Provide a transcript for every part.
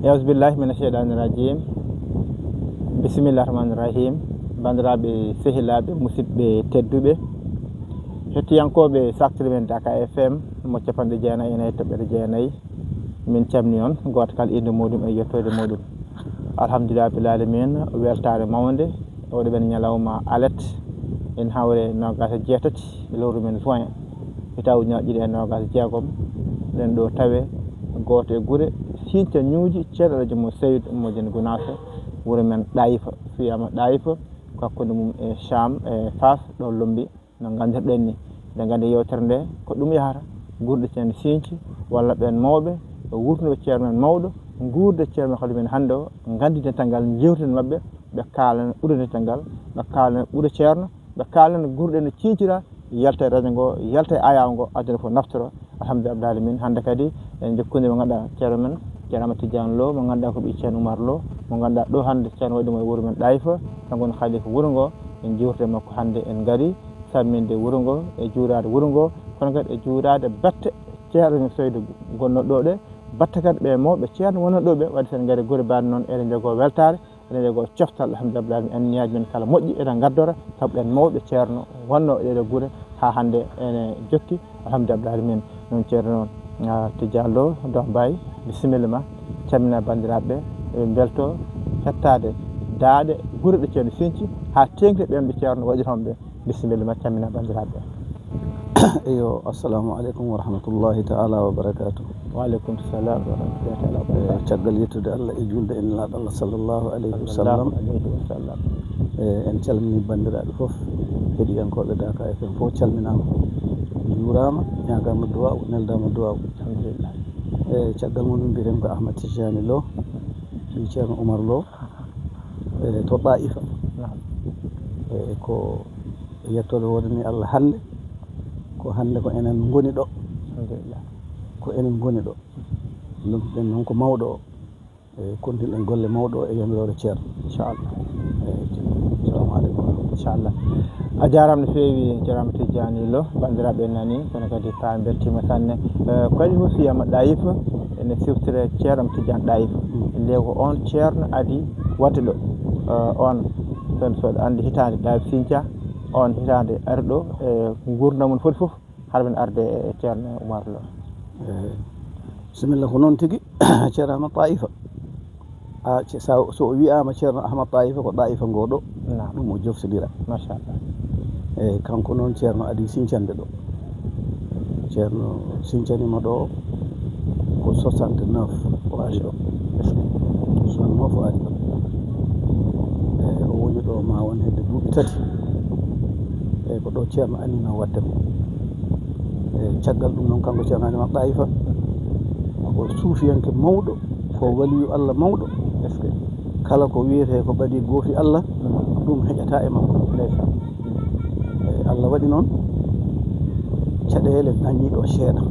Yawzu billahi mina sheyɗani rajim. Bisimillahi rahmani rahim. Bandiraɓe sehilaɓe musidɓe tedduɓe hettiyankoɓe saktere men Dakar FM mo capanɗe jeenayyi e toɓɓere jeenayyi. Min calmini on goto kala inde muɗum e yettode muɗum. Alhamdulillah rabbil alamin, weltare mawde oɗo ɓen ñalawma alet en hawre 28 lewru men juin hitaw ujunaje ɗiɗi e 26 ɗen ɗo tawe goto e guure Sinthiou ñuuji ceerno radio mo Seydou Modine Gounass wuro men Ɗayifa fiyama Ɗayifa hakkude mum e Cham e Fass ɗo Lombi no gandirɗen ni. Nde gandi yewtere nde ko ɗum yahata gurde ceerno Sinthiou walla ɓen mawɓe wurtude ceerno men mawɗo guurde ceerno holi men hannde o gandi dental ngal jewtiden mabɓe ɓe kalana ɓuura dental ngal ɓe kalana ɓuura ceerno ɓe kalana gurɗe no cincira yalta e radio ngo yalta e ayaw ngo aduna fof naftoro. Alhamdulillah rabbil alamin. Hande kadi en jokkude mo ganduɗa ceerno men ceerno Amadou Tidiane Lo mo ganduɗa ko ɓii ceerno Oumar Lo mo ganduɗa ɗo hande ceerno waɗi ɗum e wuuro men Ɗayifa kanko woni khalifa wuuro ngo. En jewtide makko hande en gaari samminde wuuro ngo e juurade wuuro ngo kono kadi e juurade batte ceerno men Seydou gonnoɗo ɗo ɗe batte kadi ɓe mawɓe ceerno wonnoɗo ɗo ɓe waɗi sen gaari guure baɗe noon eɗen joogo weltare eɗen joogo coftal. Alhamdulillah rabbil alamin. En niyaji men kala moƴƴi eɗen gaddora saabu ɓen mawɓe ceerno wonno ɗeɗo guure ha hande ene jokki. Alhamdulillah rabbil alamin. Non ceerno Tidiane Lo Doh Mbaye bisimilla ma calmina bandiraɓe e belto hettade daade guure ɗe ceerno Sinthiou ha tengti ɓen ɓe ceerno waɗi homɓe. Bisimilla ma calmina bandiraɓe. Eyo assalamu aleykum wa rahmatullahi ta'ala wa barakatuh. Wa aleykum salam wa rahmatullahi ta'ala wa barakatuh. Caggal yettude Allah e julde en laaɗo Allah sallllahu alayhi wa sallam. En calmini bandiraɓe foof heeɗiyankoɓe Dakar FM fof calminama juurama ñagama duwaw neldama duwaw. Alhamdulillah. Caggal muɗum mbiyeten ko Ahmad Tidiane Lo ɓii ceerno Oumar Lo to Ɗayifa ko yettode wodani Allah hande ko hande ko enen goni ɗo. Alhamdulillah. Ko enen goni ɗo lumɗen noon ko mawɗo o kontinɗen golle mawɗo o e yamirore ceerno inchallah. Assalamu aleykum. Inchallah. A jarama no feewi ceerno Tidiane Lo bandiraɓe nani kono kadi pa beltima sanne kadi fof wiyama Ɗayifa ene siftire ceerno Tidiane Ɗayifa nde ko on ceerno adi wadde ɗo on soɗo andi hitande Ɗayifa Sinthiou on hitande ari ɗo e gurdam mum foti fof haɗa men arde e ceerno Oumar Lo. Bisimilla ko noon tigui ceerno Ahmad Ɗayifa so wiyama ceerno Ahmad Ɗayifa ko Ɗayifa ngo ɗo ɗum o joftodira machallah. eyyi kanko noon ceerno adi sincande ɗo ceerno sincanima ɗo ko 69 o ari ɗo 69 o ari ɗo eyyi o woni ɗo ma won hedde duuɓi 3 eyyi ko ɗo ceerno anino waddemo eyyi caggal ɗum noon kanko ceerno Ahmad Ɗayifa ko suufiyanke mawɗo ko waliyu Allah mawɗo kala ko wiyete ko ɓaɗi goofi Allah ɗum heƴata e makko. Allah waɗi noon caɗele dañi ɗo seeɗa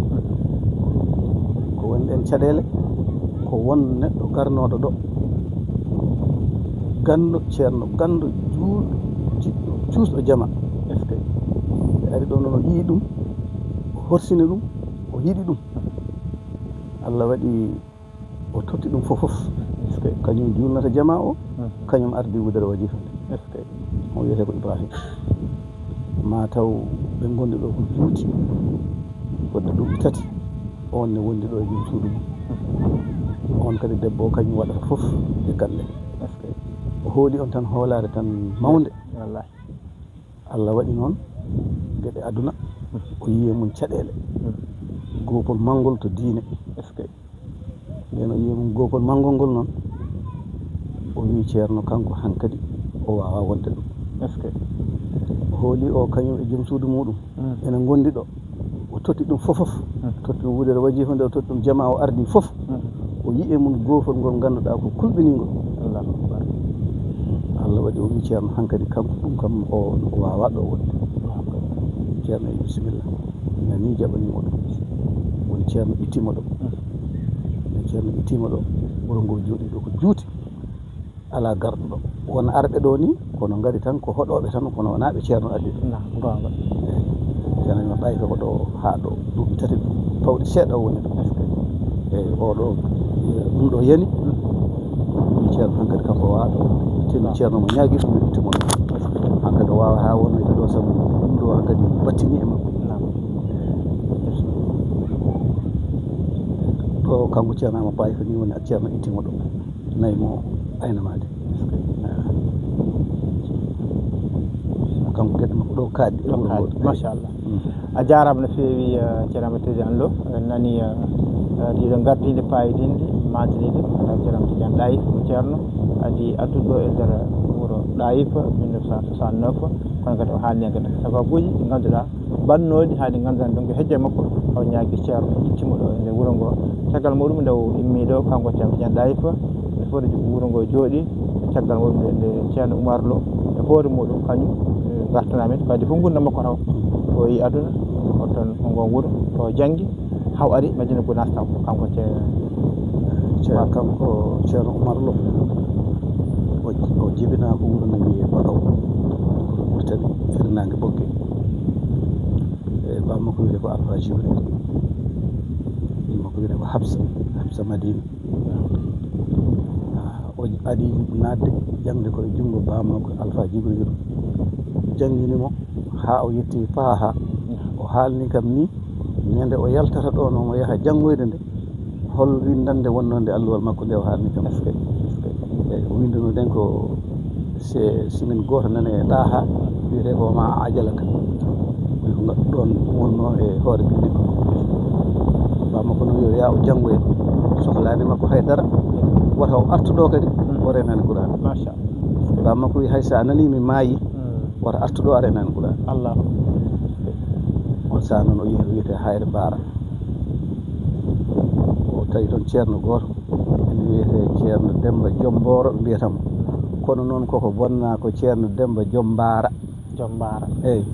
ko woni ɗen caɗele ko won neɗɗo garnoɗo ɗo gandu ceerno gandu juulɗo jiɗɗo cuusɗo jama ɓe ari ɗo noon o yii ɗum o horsini ɗum o yiɗi ɗum Allah waɗi o totti ɗum fofof kañum julnata jama o kañum ardi wudere wajifa nde o wiyete ko Ibrahima ma taw ɓe gondi ɗo ko juuti wadde duuɓi 3 on ne wondi ɗo e jom suudu mum on kadi debbo o kañum waɗata fof e galle o hooli on tan hoolare tan mawde. Wallahi. Allah waɗi noon gueɗe aduna o yiye mum caɗele gopol mangol to diine nden o yiye mum gopol mangol ngol noon o wi ceerno kanko hankkadi o wawa wonde ɗum o hooli o kañum e joom suudu muɗum ene gondi ɗo o totti ɗum fofof totti ɗum wudere wajifa nde o totti ɗum jama o ardi fof o yiye mum gopol ngol ganduɗa ko kulɓiningol. Allah waɗi o wi ceerno hankkadi kanko ɗum kam o wawa ɗo wonde. Ceerno e bisimilla nani jaɓanimo ɗum woni ceerno ittima ɗo nde ceerno ittima ɗo wuro ngo jooɗi ɗo ko juuti ala garɗo ɗo won arɓe ɗo ni kono ngari tan ko hoɗoɓe tan kono wona ɓe ceerno addi ɗo ceerno Ɗayifa ko ɗo ha ɗo duuɓi 3 pawɗi seeɗa woni ɗo eyyi oɗo ɗum ɗo yani ɗum ceerno hankkadi kanko waaɗo teno ceerno mo ñaagui ɗum ittimo ɗum hankkadi o wawa ha wonnoyde ɗo sabu ɗum ɗo hankkadi battini e makko ɗo kanko ceerno ama payi ko ni woni ceerno ittimo ɗo nayi mo aynamade kanko gueɗe makko ɗo kaaɗɗi e wuro ngo machallah a jarama no feewi ceerno Amadou Tidiane Lo nani ɗiɗo gardide payidinde madinide ala ceerno Tidiane Ɗayif mo ceerno adi adduɗo e nder wuro Ɗayif 1969 kono kadi o haalni kadi sababuji ɗi ganduɗa bannoɗi haɗi ganduɗa donc hejje makko o ñaagui ceerno ittimo ɗo e nder wuro ngo caggal muɗum nde o immi ɗo kanko ceerno Tidiane Ɗayif nde fof nde wuro ngo jooɗi caggal muɗum nde ceerno Oumar Lo e hoore muɗum kañum gartanamen kadi fof gurdam makko taw o yi aduna o toon ngon wuro to janggi haw ari Madina Gounass taw kanko ceerno kanko ceerno Oumar Lo o jibina ko wuro no wiye Bakaw Mauritanie firnangue Bogge e bammakko wiyete ko Alpha Jibril makko wiyete ko Habsa Madina o adi nadde jangde koye junngo bammakko Alpha Jibril jangguinimo ha o yetti faa o haalni kam ni ñande o yaltata ɗo nomo yaha janggoyde nde hol windande wonnode alluwal makko nde o haalni kam eyyi o winduno den ko simin goto nane ɗaha wiyete ko ma ajalaka wi ko ɗon wonno e hoore bindi ko bammakko no wiyo ya o janggoye sohlani makko haydara wata o artuɗo kadi o renani Qur'an machallah bammakko wi hay sa nani mi maayi wata artuɗo a renani Qur'an Allah on saa noon o yehi o wiyete Hayre Bara o tawi toon ceerno goto ene wiyete ceerno Demba Jomboro ɓe mbiyatamo kono noon koko bonna ko ceerno Demba Jombara eyyi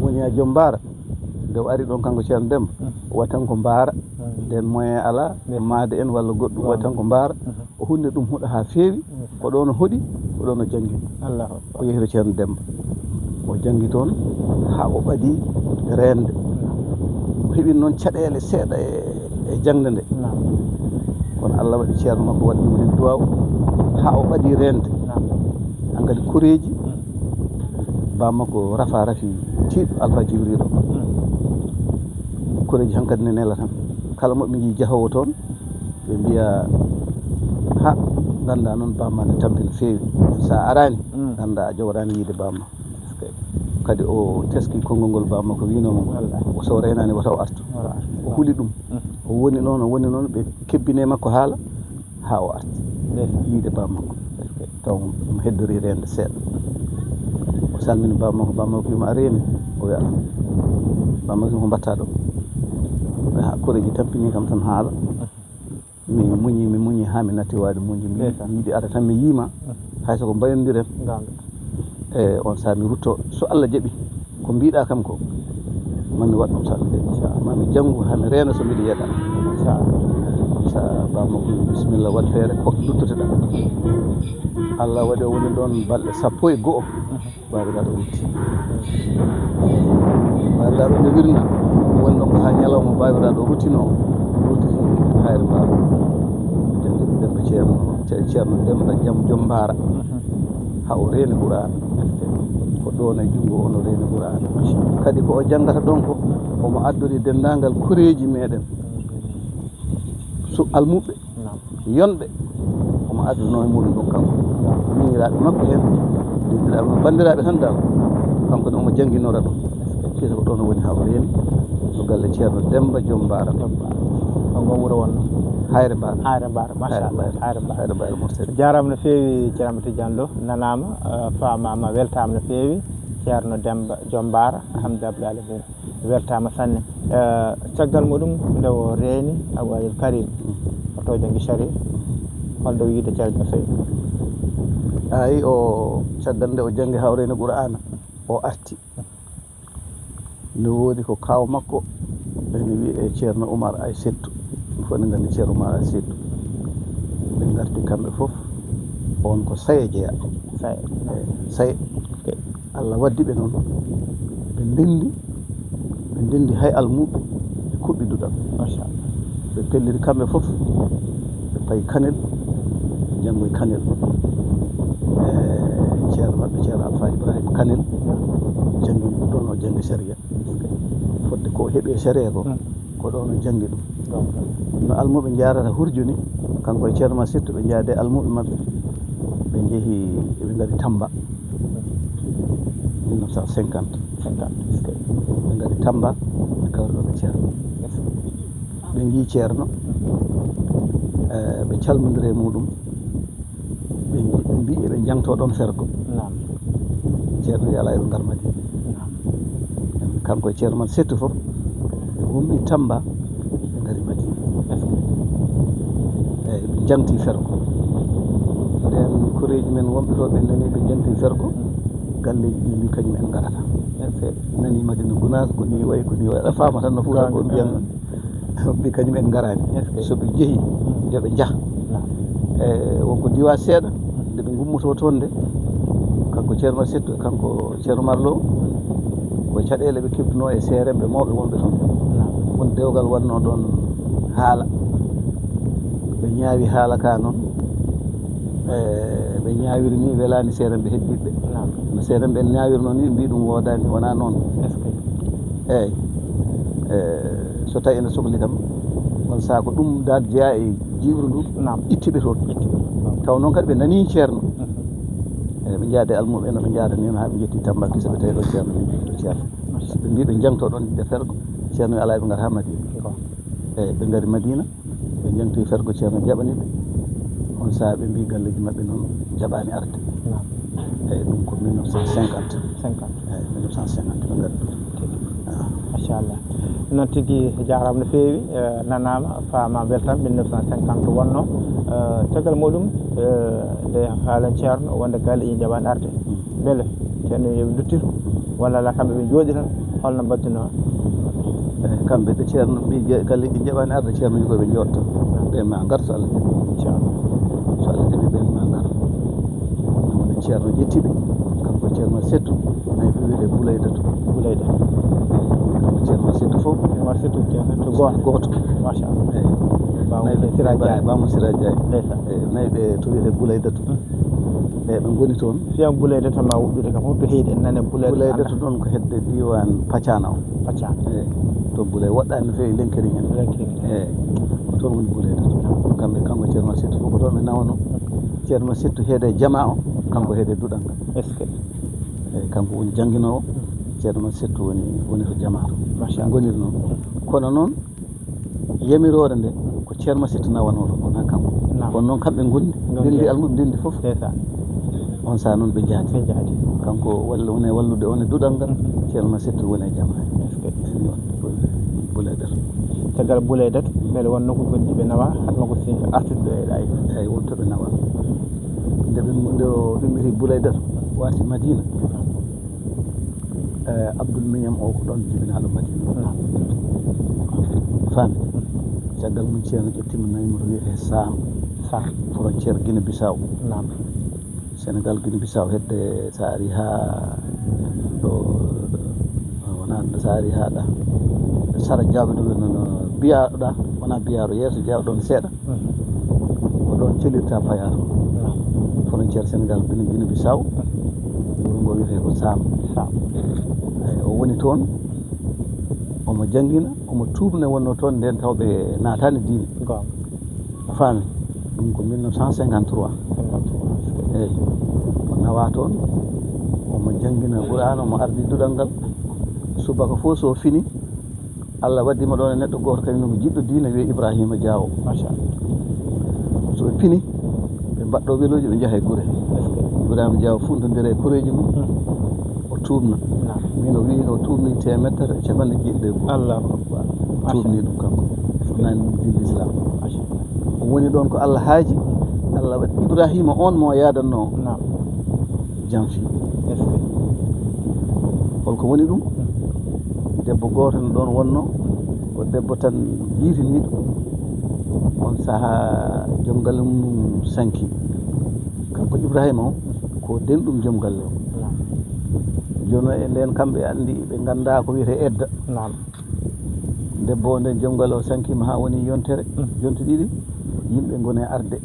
woni a Jombara nde o ari ɗon kanko ceerno Demba o waɗi tan ko Mbara nden moyen ala maade en walla goɗɗum o waɗi tan ko Mbara o hunde ɗum huuɗo ha feewi ko ɗon o hoɗi ko ɗon o janggi o yehi to ceerno Demba o janggi toon ha o ɓaadi rende o heɓin noon caɗele seeɗa e jangde nde kono Allah waɗi ceerno makko waɗi ɗum hen duwaw ha o ɓaadi rende hankkadi koreji bammakko rafi tiiɗo Alpha Jibril o koreji hankkadi ne nela tan kala moɓe jii jahowo toon ɓe mbiya ha ganda noon bamma ne tampi no feewi sa arani ganda a jawrani yiide bamma kadi o teski konngol ngol bammakko winomo o so renani wata o artu o huuli ɗum o woni noon ɓe kebbine makko haala ha o arti yiide bammakko taw ɗum heddori rende seeɗa o salmini bammakko wima a reeni o wi ala bammakko wima ko mbatta ɗo koreji tampini kam tan haala mi muñi ha mi natti wade muñde mi yiiɗi ara tan mi yiima hay soko mbayodiren e on saa mi rutto so Allah jaɓi ko mbiɗa kam ko mami waɗ ɗum saɗa nde mami janngu hami reena so mbiɗa yiiɗa sa bammakko bisimilla waɗ feere hokka duttoteɗa Allah waɗi o woni ɗon balɗe 12 babiraɗo rutti babiraɗo nde wirna woni ɗon ko ha ñalawma babiraɗo ruttino rutti Hayre Bara jangi Demba ceerno Demba Jombara ha o reeni Qur'an ko ɗon e junngo ono reeni Qur'an kadi ko o janngata ɗon ko omo addori denndaangal koreji meɗen almuɓɓe yonɓe omo adduno e muɗum ɗon kanko miñiraɓe makko hen dindiraaɓe bandiraɓe tan dal kanko ne omo jangguinora ɗum kisa ko ɗon o woni ha o reeni to galle ceerno Demba Jombara kongo wuro wonno Hayre Bara machallah Hayre Bara Mauritanie jarama no feewi ceerno Amadou Tidiane Lo nanama famama weltama no feewi ceerno Demba Jombara alhamdulillah alamin weltama sanne caggal muɗum nde o reeni Abou Karim oto janggi Sharif holɗo wiide ceerno Seydou ayi o caggal nde o janggi ha o reeni Qur'ana o arti nde woodi ko kaw makko ene wiye ceerno Oumar Ay Settu fof ne nganndi ceerno Oumar Ay Settu ɓe ngarti kamɓe fof on ko saye jeeya saye Allah waddi ɓe noon ɓe ndendi hay almuɓe e kuɓɓi duɗal machallah ɓe pelliri kamɓe fof ɓe payi kanel janngoye Kanel ceerno maɓɓe ceerno Alpha Ibrahima Kanel janngini ɗum ɗon o janngi sharia fodde ko heeɓi sharia ko ko ɗon o janngi ɗum no almuɓe jarata hurjuni kanko e ceerno ma Settu ɓe jaade almuɓe maɓɓe ɓe jeehi ɓe ngari Tamba 1950 ɓe ngari Tamba ɓe kawriɗo ɓe ceerno ɓe mbi ceerno ɓe calmodiri e muɗum ɓe mbi eɓe jangto ɗon fergo ceerno wi ala eɓe ngar Madina kanko e ceerno man Settu fof ɓe wummi Tamba ɓe ngari Madina eyyi ɓe jangti fergo nden koreji men wonɓe ɗo ɓe nani ɓe jangti fergo galleji ɗi mbi kañum en garata nani Madina Gounass ko ni wayi aɗa faama tan no Fuuta ko mbiyan mbi kañum en garani soɓe jeehi yoɓe jaah wonko diwa seeɗa nde ɓe gummoto toon nde kanko ceerno Settu e kanko ceerno Marlo ko caɗele ɓe kebduno e seeremɓe mawɓe wonɓe toon won dewgal wanno ɗon haala ɓe ñaawi haala ka noon ɓe ñaawiri ni welani seeremɓe heddiɓe no seeremɓe en ñaawirno ni mbi ɗum woodani wona noon eyyi so tawi ene sohli kam on saaha ko ɗum dal jeeya e jiwru ndu ittiɓe toon taw noon kadi ɓe nani ceerno eyyi ɓe jaade almuɓe no ɓe jaada ni ha ɓe jetti Tamba kisa ɓe tawi ɗon ceerno ceerno ɓe mbi ɓe jangto ɗon ɓe fergo ceerno wi ala eɓe ngara ha Madina eyyi ɓe ngari Madina ɓe jangtoyi fergo ceerno jaɓaniɓe on saaha ɓe mbi galleji maɓɓe noon jaɓani arde eyyi ɗum ko 1950 eyyi 1950 ɓe ngari machallah noon tigui jarama no feewi nanama fama weltama 1950 wonno caggal muɗum nde haalen ceerno wonde galle ɗi jaɓani arde beele ceerno yooɓe duttir walla ala kamɓe ɓe jooɗi tan holno mbaddino eyyi kamɓe de ceerno mbi galle ɗi jaɓani arde ceerno wi koɓe jooɗta ɓe ma gar so Allah jaɓi so Allah jaɓi ɓen ma gar woni ceerno ƴettiɓe kanko ceerno Settu nayi ɓe wiide Boulaydatou kanko ceerno Settu fof goto machallah eyyi bamo Sira Diaye eyyi nayi ɓe to wiyete Boulaydatou eyyi ɓe goni toon fiyam Boulaydatou ma wuɗɗude kam hoto heydi en nane Boulaydatou ɗon ko hedde diwan Pacana o eyyi to Boulay woɗɗani no fewi lenkeri en eyyi ko toon woni Boulaydatou kamɓe kanko ceerno Settu fof ko toon ɓe nawano ceerno Settu heede jama o kanko heede duɗal ngal eyyi kanko woni jangguinowo ceerno Settu woni to jama to goniri noon kono noon yamirore nde ko ceerno Settu nawanoɗo wona kanko kono noon kamɓe gondi ndendi almuɓe ndendi foof on saaha noon ɓe jaadi kanko woni wallude on e duɗal ngal ceerno Settu woni e jama Boulaydatou caggal Boulaydatou beele won nokku goɗɗi ɓe nawa hatma ko si artude ɗay eyyi wonto ɓe nawa nde o ɗummiti Boulaydatou warti Madina Abdoul Mignam o ko ɗon jibinaɗo Madina faami caggal mum ceerno ƴettima nayimo to wiyete Sam frontiére Guinée Bissau Sénégal Guinée Bissau hedde sa ari ha ɗo wona sa ari ha ɗa Sara Diawɓe ɗo no Biyaɗo ɗa wona Biyaɗo yeeso Diaw ɗon seeɗa ko ɗon celirta paya to frontiére Sénégal Guinée Bissau wuro ngo wiyete ko Sam eyyi o woni toon omo janggina omo tuubne wonno toon nden tawɓe natani diine a faami ɗum ko 1953 eyyi o nawa toon omo janggina Qur'an omo ardi duɗal ngal subaka fof so fini Allah waddima ɗon e neɗɗo goto kañum ko jiɗɗo diine wiye Ibrahima Diawo so fini ɓe mbaɗɗo weloji ɓe jaaha e guure Ibrahima Diawo funtodira e koreji mum o tuubna min o wi o tuubni temettere e capanɗe jeeɗiɗi e goho Allahu akbar tuubni ɗum kanko nani ɗum dine l'islam o woni ɗon ko Allah haaji Allah waɗi Ibrahima on mo yadanno janfi holko woni ɗum debbo goto no ɗon wonno ko debbo tan jiitiniɗo on saaha joom galle mum sanki kanko Ibrahima o ko denɗum joom galle o jono e nden kamɓe andi ɓe ganda ko wiyete edda debbo o nden joom galle o sankima ha woni yontere jonte ɗiɗi yimɓe gone arde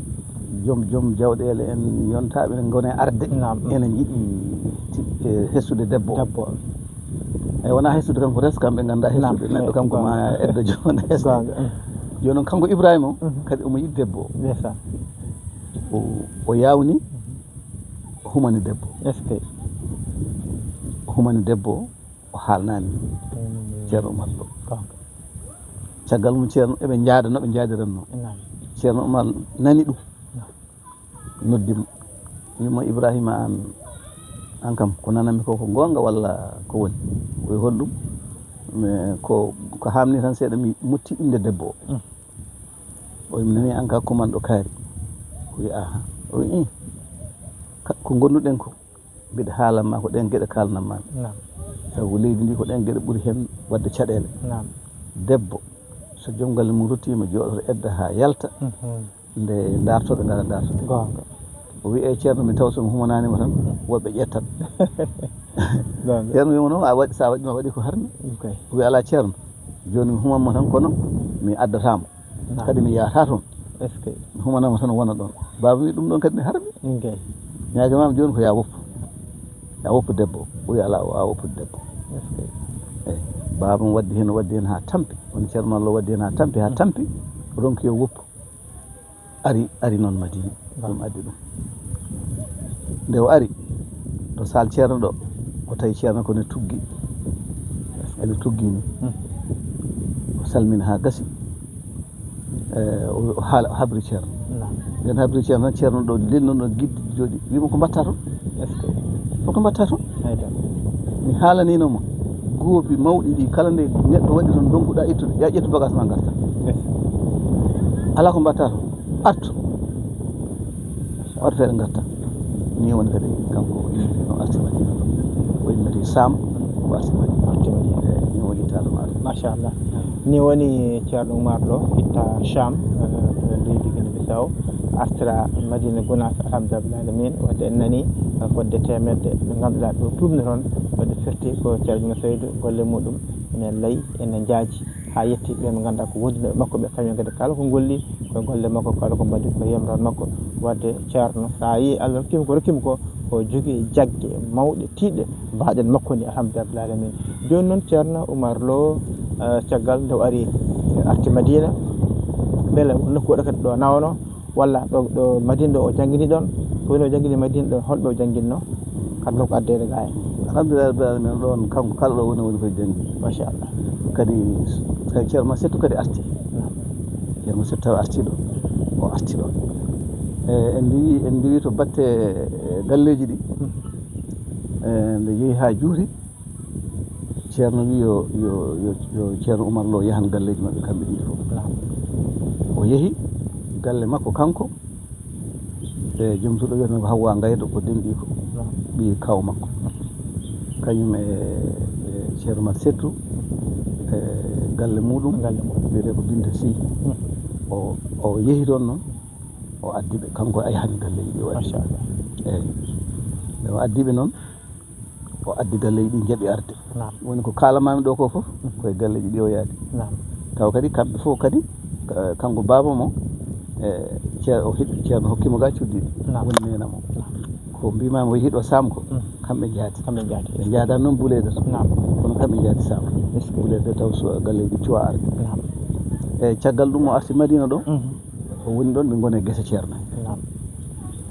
joom jawɗele en yontaɓe ne gone arde enen jiiɗi hessude debbo eyi wona hessude kanko res kamɓe ganda hessude neɗɗo kanko ma edda joni hesde joni noon kanko Ibrahima o kadi omo yiɗi debbo o yawni o humani debbo o humani debbo o haalnani ceerno Oumar Lo caggal mum ceerno eɓe jaada noɓe jaadiranno ceerno Oumar nani ɗum noddimo wimo Ibrahima an kam ko nananmi ko gonga walla ko woni koye holɗum ko hamni tan seeɗa mi mutti inde debbo o mi nani an ka kumanɗo kaari o wi aha o wi ko gonnuɗen ko mbiɗa haalanma ko ɗen gueɗe kalnanmami sabu leydi ndi ko ɗen gueɗe ɓuuri hen wadde caɗele debbo so joom galle mum ruttima jooɗoto edda ha yalta nde dartoɓe gara dartoɓe o wi ceerno mi taw somi humananima tan woɓɓe ƴettat ceerno wimo noon a waɗi sa waɗi ma waɗi ko harmi o wi ala ceerno joni mi humanmo tan kono mi addatamo kadi mi yahata toon mi humanama tan wona ɗon baba wi ɗum ɗon kadi mi harmi ñaguimama joni ko ya woppu debbo o wi ala o woppude debbo eyyi baba mo waddi hen ha tampi woni ceerno Lo waddi hen ha tampi ronki yo woppu ari noon Madina ɗum addi ɗum nde o ari to sal ceerno ɗo o tawi ceerno kone tuggi ele tuggi ni o salmina ha gasi o habri ceerno nden habri ceerno tan ceerno ɗo lennono giddi jooɗi wimo ko mbatta toon koko mbatta toon mi haalaninomo goobi mawɗi ɗi kala nde neɗɗo waɗi toon donkuɗa ittude ya ƴettu bagage ma garta ala ko mbatta toon artu waɗa feere garta ni woni kadi kanko no arti Madina ɗo o immeti Sam o arti Madina ni woni ittaɗo maɗo machallah ni woni ceerno Oumar Lo itta Cham leydi Guinée Bissau artira Madina Gounass alhamdulillah alamin wadde en nani fodde temedde ɓe ganduɗa ɗo tubni toon wadde firti ko ceerno Seydou golle muɗum ene laayi ene jaaji ha yetti ɓe ɓe ganduɗa ko wonduɓe makko ɓe kañum kadi kala ko golli koye golle makko kala ko mbaɗi ko yemran makko wadde ceerno sa yi Allah rokkima ko o jogui jaggue mawɗe tiɗɗe mbaɗen makko ni alhamdulillah alamin joni noon ceerno Oumar Lo caggal nde o ari arti Madina beele nokku waɗa kadi ɗo nawno walla ɗo Madina ɗo o jangguini ɗon ko woni o jangguini Madina ɗo holɓe o jangguinno kamɓe ko addede ga en alhamdulillah rabbil alamin ɗon kanko kala ɗo woni koye jangguini machallah kadi ceerno Settou kadi arti ceerno Settou taw arti ɗo o arti ɗon en mbi to batte galleji ɗi nde yeehi ha juuti ceerno wi yo ceerno Oumar Lo yahan galleji mabɓe kamɓe ɗiɗi fof o yeehi galle makko kanko e joom suuɗo wiyeten ko Hawwa Gaydo ko denɗi ko ɓi kaw makko kañum e ceerno Mat Settou galle muɗum wiyete ko Binta Sy o yeehi toon noon o addiɓe kanko ayahani galleji ɗi o addi eyyi nde o addiɓe noon o addi galleji ɗi jaaɓi arde woni ko kalamami ɗo ko foof koye galleji ɗi o yaadi taw kadi kamɓe fof kadi kanko baba mo o heeɗi ceerno hokkimo ga cuddiɗi woni nenamo ko mbimami o hiiɗo Sam ko kamɓe jaadi ɓe jaadani noon Boulede kono kamɓe jaadi Sam Boulede taw so galleji ɗi cuwa arde eyyi caggal ɗum o arti Madina ɗo o woni ɗon ɓe gone guese ceerno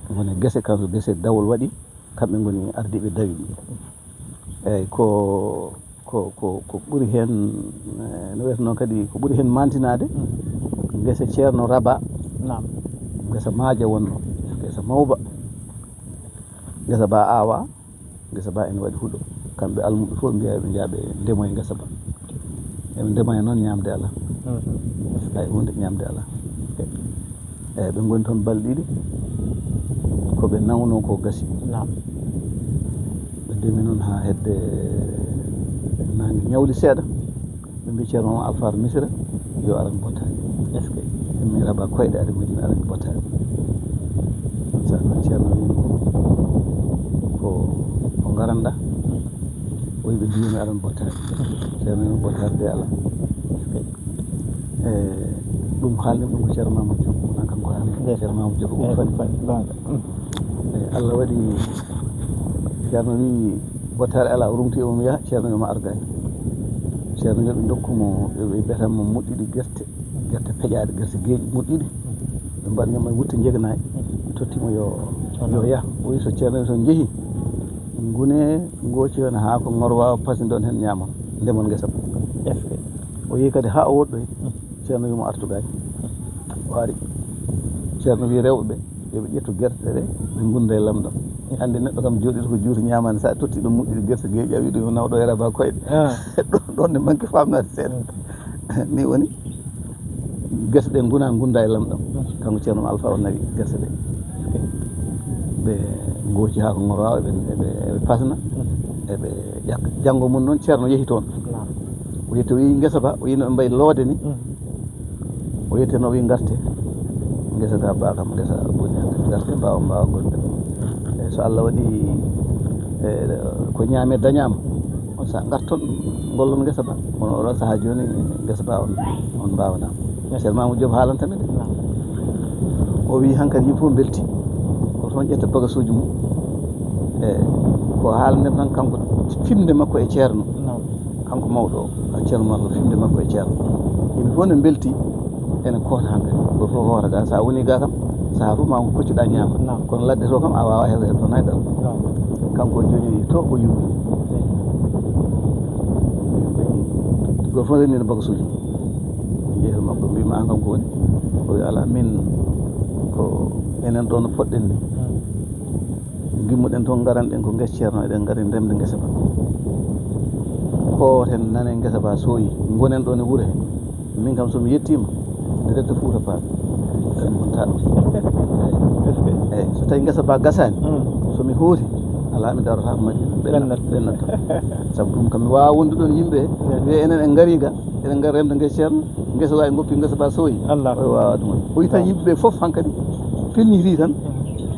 ɓe gone guese kanko guese dawol waɗi kamɓe goni ardiɓe dawi ɗi eyyi ko ɓuuri hen no wiyata noon kadi ko ɓuuri hen mantinade guese ceerno Raba guesa Maaja wonno guesa Mawba guesa Ba Awa guesa Ba ene waɗi huuɗo kamɓe almuɓe fof mbiya ɓe jaaɓe ndemoye guesa Ba eɓe ndemoya noon ñamde ala hay hunde ñamde ala eyyi ɓe goni toon balɗe ɗiɗi koɓe nawno ko gasi ɓe ndemi noon ha hedde nangue ñawli seeɗa ɓe mbi ceerno o Alfar Missira yo aran bottani mi Raba koyɗe aɗa Madina aran bottani ceerno ko garanɗa o wi ɓe mbiyami aran bottani ceerno wimi bottare de ala ɗum haalni ɗum ko ceerno Mamadou Diom wona kanko haalni ceerno Mamadou Diop ko fani gonga Allah waɗi ceerno wi wottare ala o rumti omo yaha ceerno yoma argani ceerno yoɓe dokkumo ɓe betanmo moƴƴiɗi gerte peƴaɗe gerte geeƴi moƴƴiɗi ɓe mbaɗnimo e wutte jeeganayi tottimo yo yaha o wi so ceerno so jeehi gune gooci hen ha ko ngorwa pasinde on hen ñamon ndemon guesa ba est ce que o yi kadi ha o woɗɗoy ceerno wimo artu gay o ari ceerno wi rewɓeɓe yoɓe ƴettu gerte ɗe ɓe gunda e lamɗam hande neɗɗo kam jooɗiɗo ko juuti ñamani sa totti ɗum moƴƴiɗi gerte geeƴi a wi ɗum nawɗo e raba koyɗe ɗon ne manque famnade seeɗa ni woni gerte ɗe gunda e lamɗam kanko ceerno Alpha o nawi gerte ɗe ɓe gooci ha ko ngorwa eɓe pasna eɓe ƴakka janggo mum noon ceerno yeehi toon o yetti o wi guesa ba o yino ɓe mbayi loode ni o yetteno o wi garte guesa ga ba kam guesa boni garte mbawa gonɗe eyyi so Allah waɗi ko ñaame dañama on sa garton gollon guesa ba kono oɗon saaha joni guesa ba on mbawanama ceerno Mamadou Diop haalantami de o wi hankkadi yimɓe fof belti o toon ƴetta bagage uji mum ko haalanden tan kanko fimde makko e ceerno kanko mawɗo o ceerno makko fimde makko e ceerno yimɓe fof ne belti ene koota hankkadi goto fof hoota ga sa woni ga kam saaha fof ma ko koccuɗa ñaama kono ladde to kam a wawa heɓde toon haydara kanko joni to o yummi goto fof rennino bagage uji jeehi makko mbima an kam ko woni o wi ala min ko enen ɗo no poɗɗen ni gimmuɗen toon garanɗen ko guesa ceerno eɗen gari ndemde guesa ba kooten nane guesa ba sooyi gonen ɗon e wuuro he min kam somi yettima nde redde Fouta paaɓe tan gonta ɗo eyyi so tawi guesa ba gasani somi hooti ala mi darota ko majji ɓennata saabu ɗum kam mi wawa wonde ɗon yimɓe wi enen en gari ga eɗen gari remde guesa ceerno guesa wawi goppi guesa ba sooyi o wawa ɗum o wi tan yimɓeɓe foof hankkadi pilñiti tan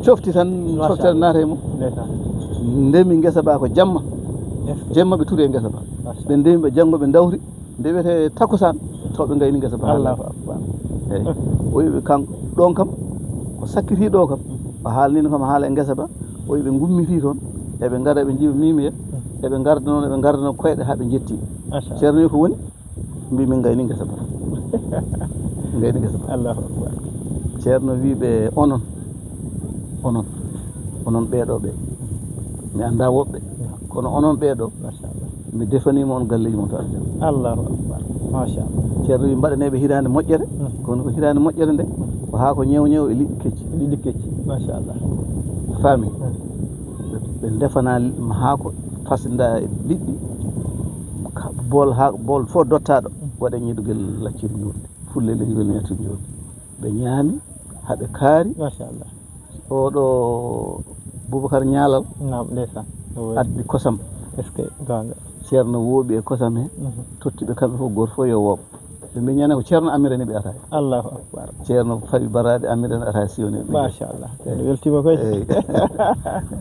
cofti tan softere naata e mum ndemi guesa ba ko jamma jemma ɓe tuuri e guesa ba ɓe ndemi ɓe janggo ɓe dawri nde wiyete takkusan tawɓe gayni guesa ba eyyi o wi kanko ɗon kam ko sakkiti ɗo kam o haalnino kam haala e guesa ba o wi ɓe gummiti toon eɓe gara eɓe jiiɓa mimiya eɓe garda noon eɓe gardano koyɗe ha ɓe jetti ceerno wi ko woni mbi min gayni guesa ba gayni guesa ba ceerno wiɓe onon ɓeeɗo ɓe mi anda woɓɓe kono onon ɓeeɗo mi defanima on galleji mon to aljanna allahu akbar machallah ceerno wi mbaɗaneɓe hirande moƴƴere kono ko hirande moƴƴere nde ko ha ko ñew e liɗɗi kecci machallah faami ɓe defana ha ko fasda liɗɗi bol fof dottaɗo waɗe ñiɗugel lacciri julde fulle leñugel ñattude julde ɓe ñaami haɓe kaari machallah oɗo Boubacar Ñalal ndeysan addi kosam est ce que gonga ceerno wooɓi e kosam he tottiɓe kamɓe fof goto fof yo wooɓ ɓe mbiñane ko ceerno Amira ne ɓe ata allahu akbar ceerno fawi baraɗe Amira ne ata siwne machallah ceerno weltima koy eyyi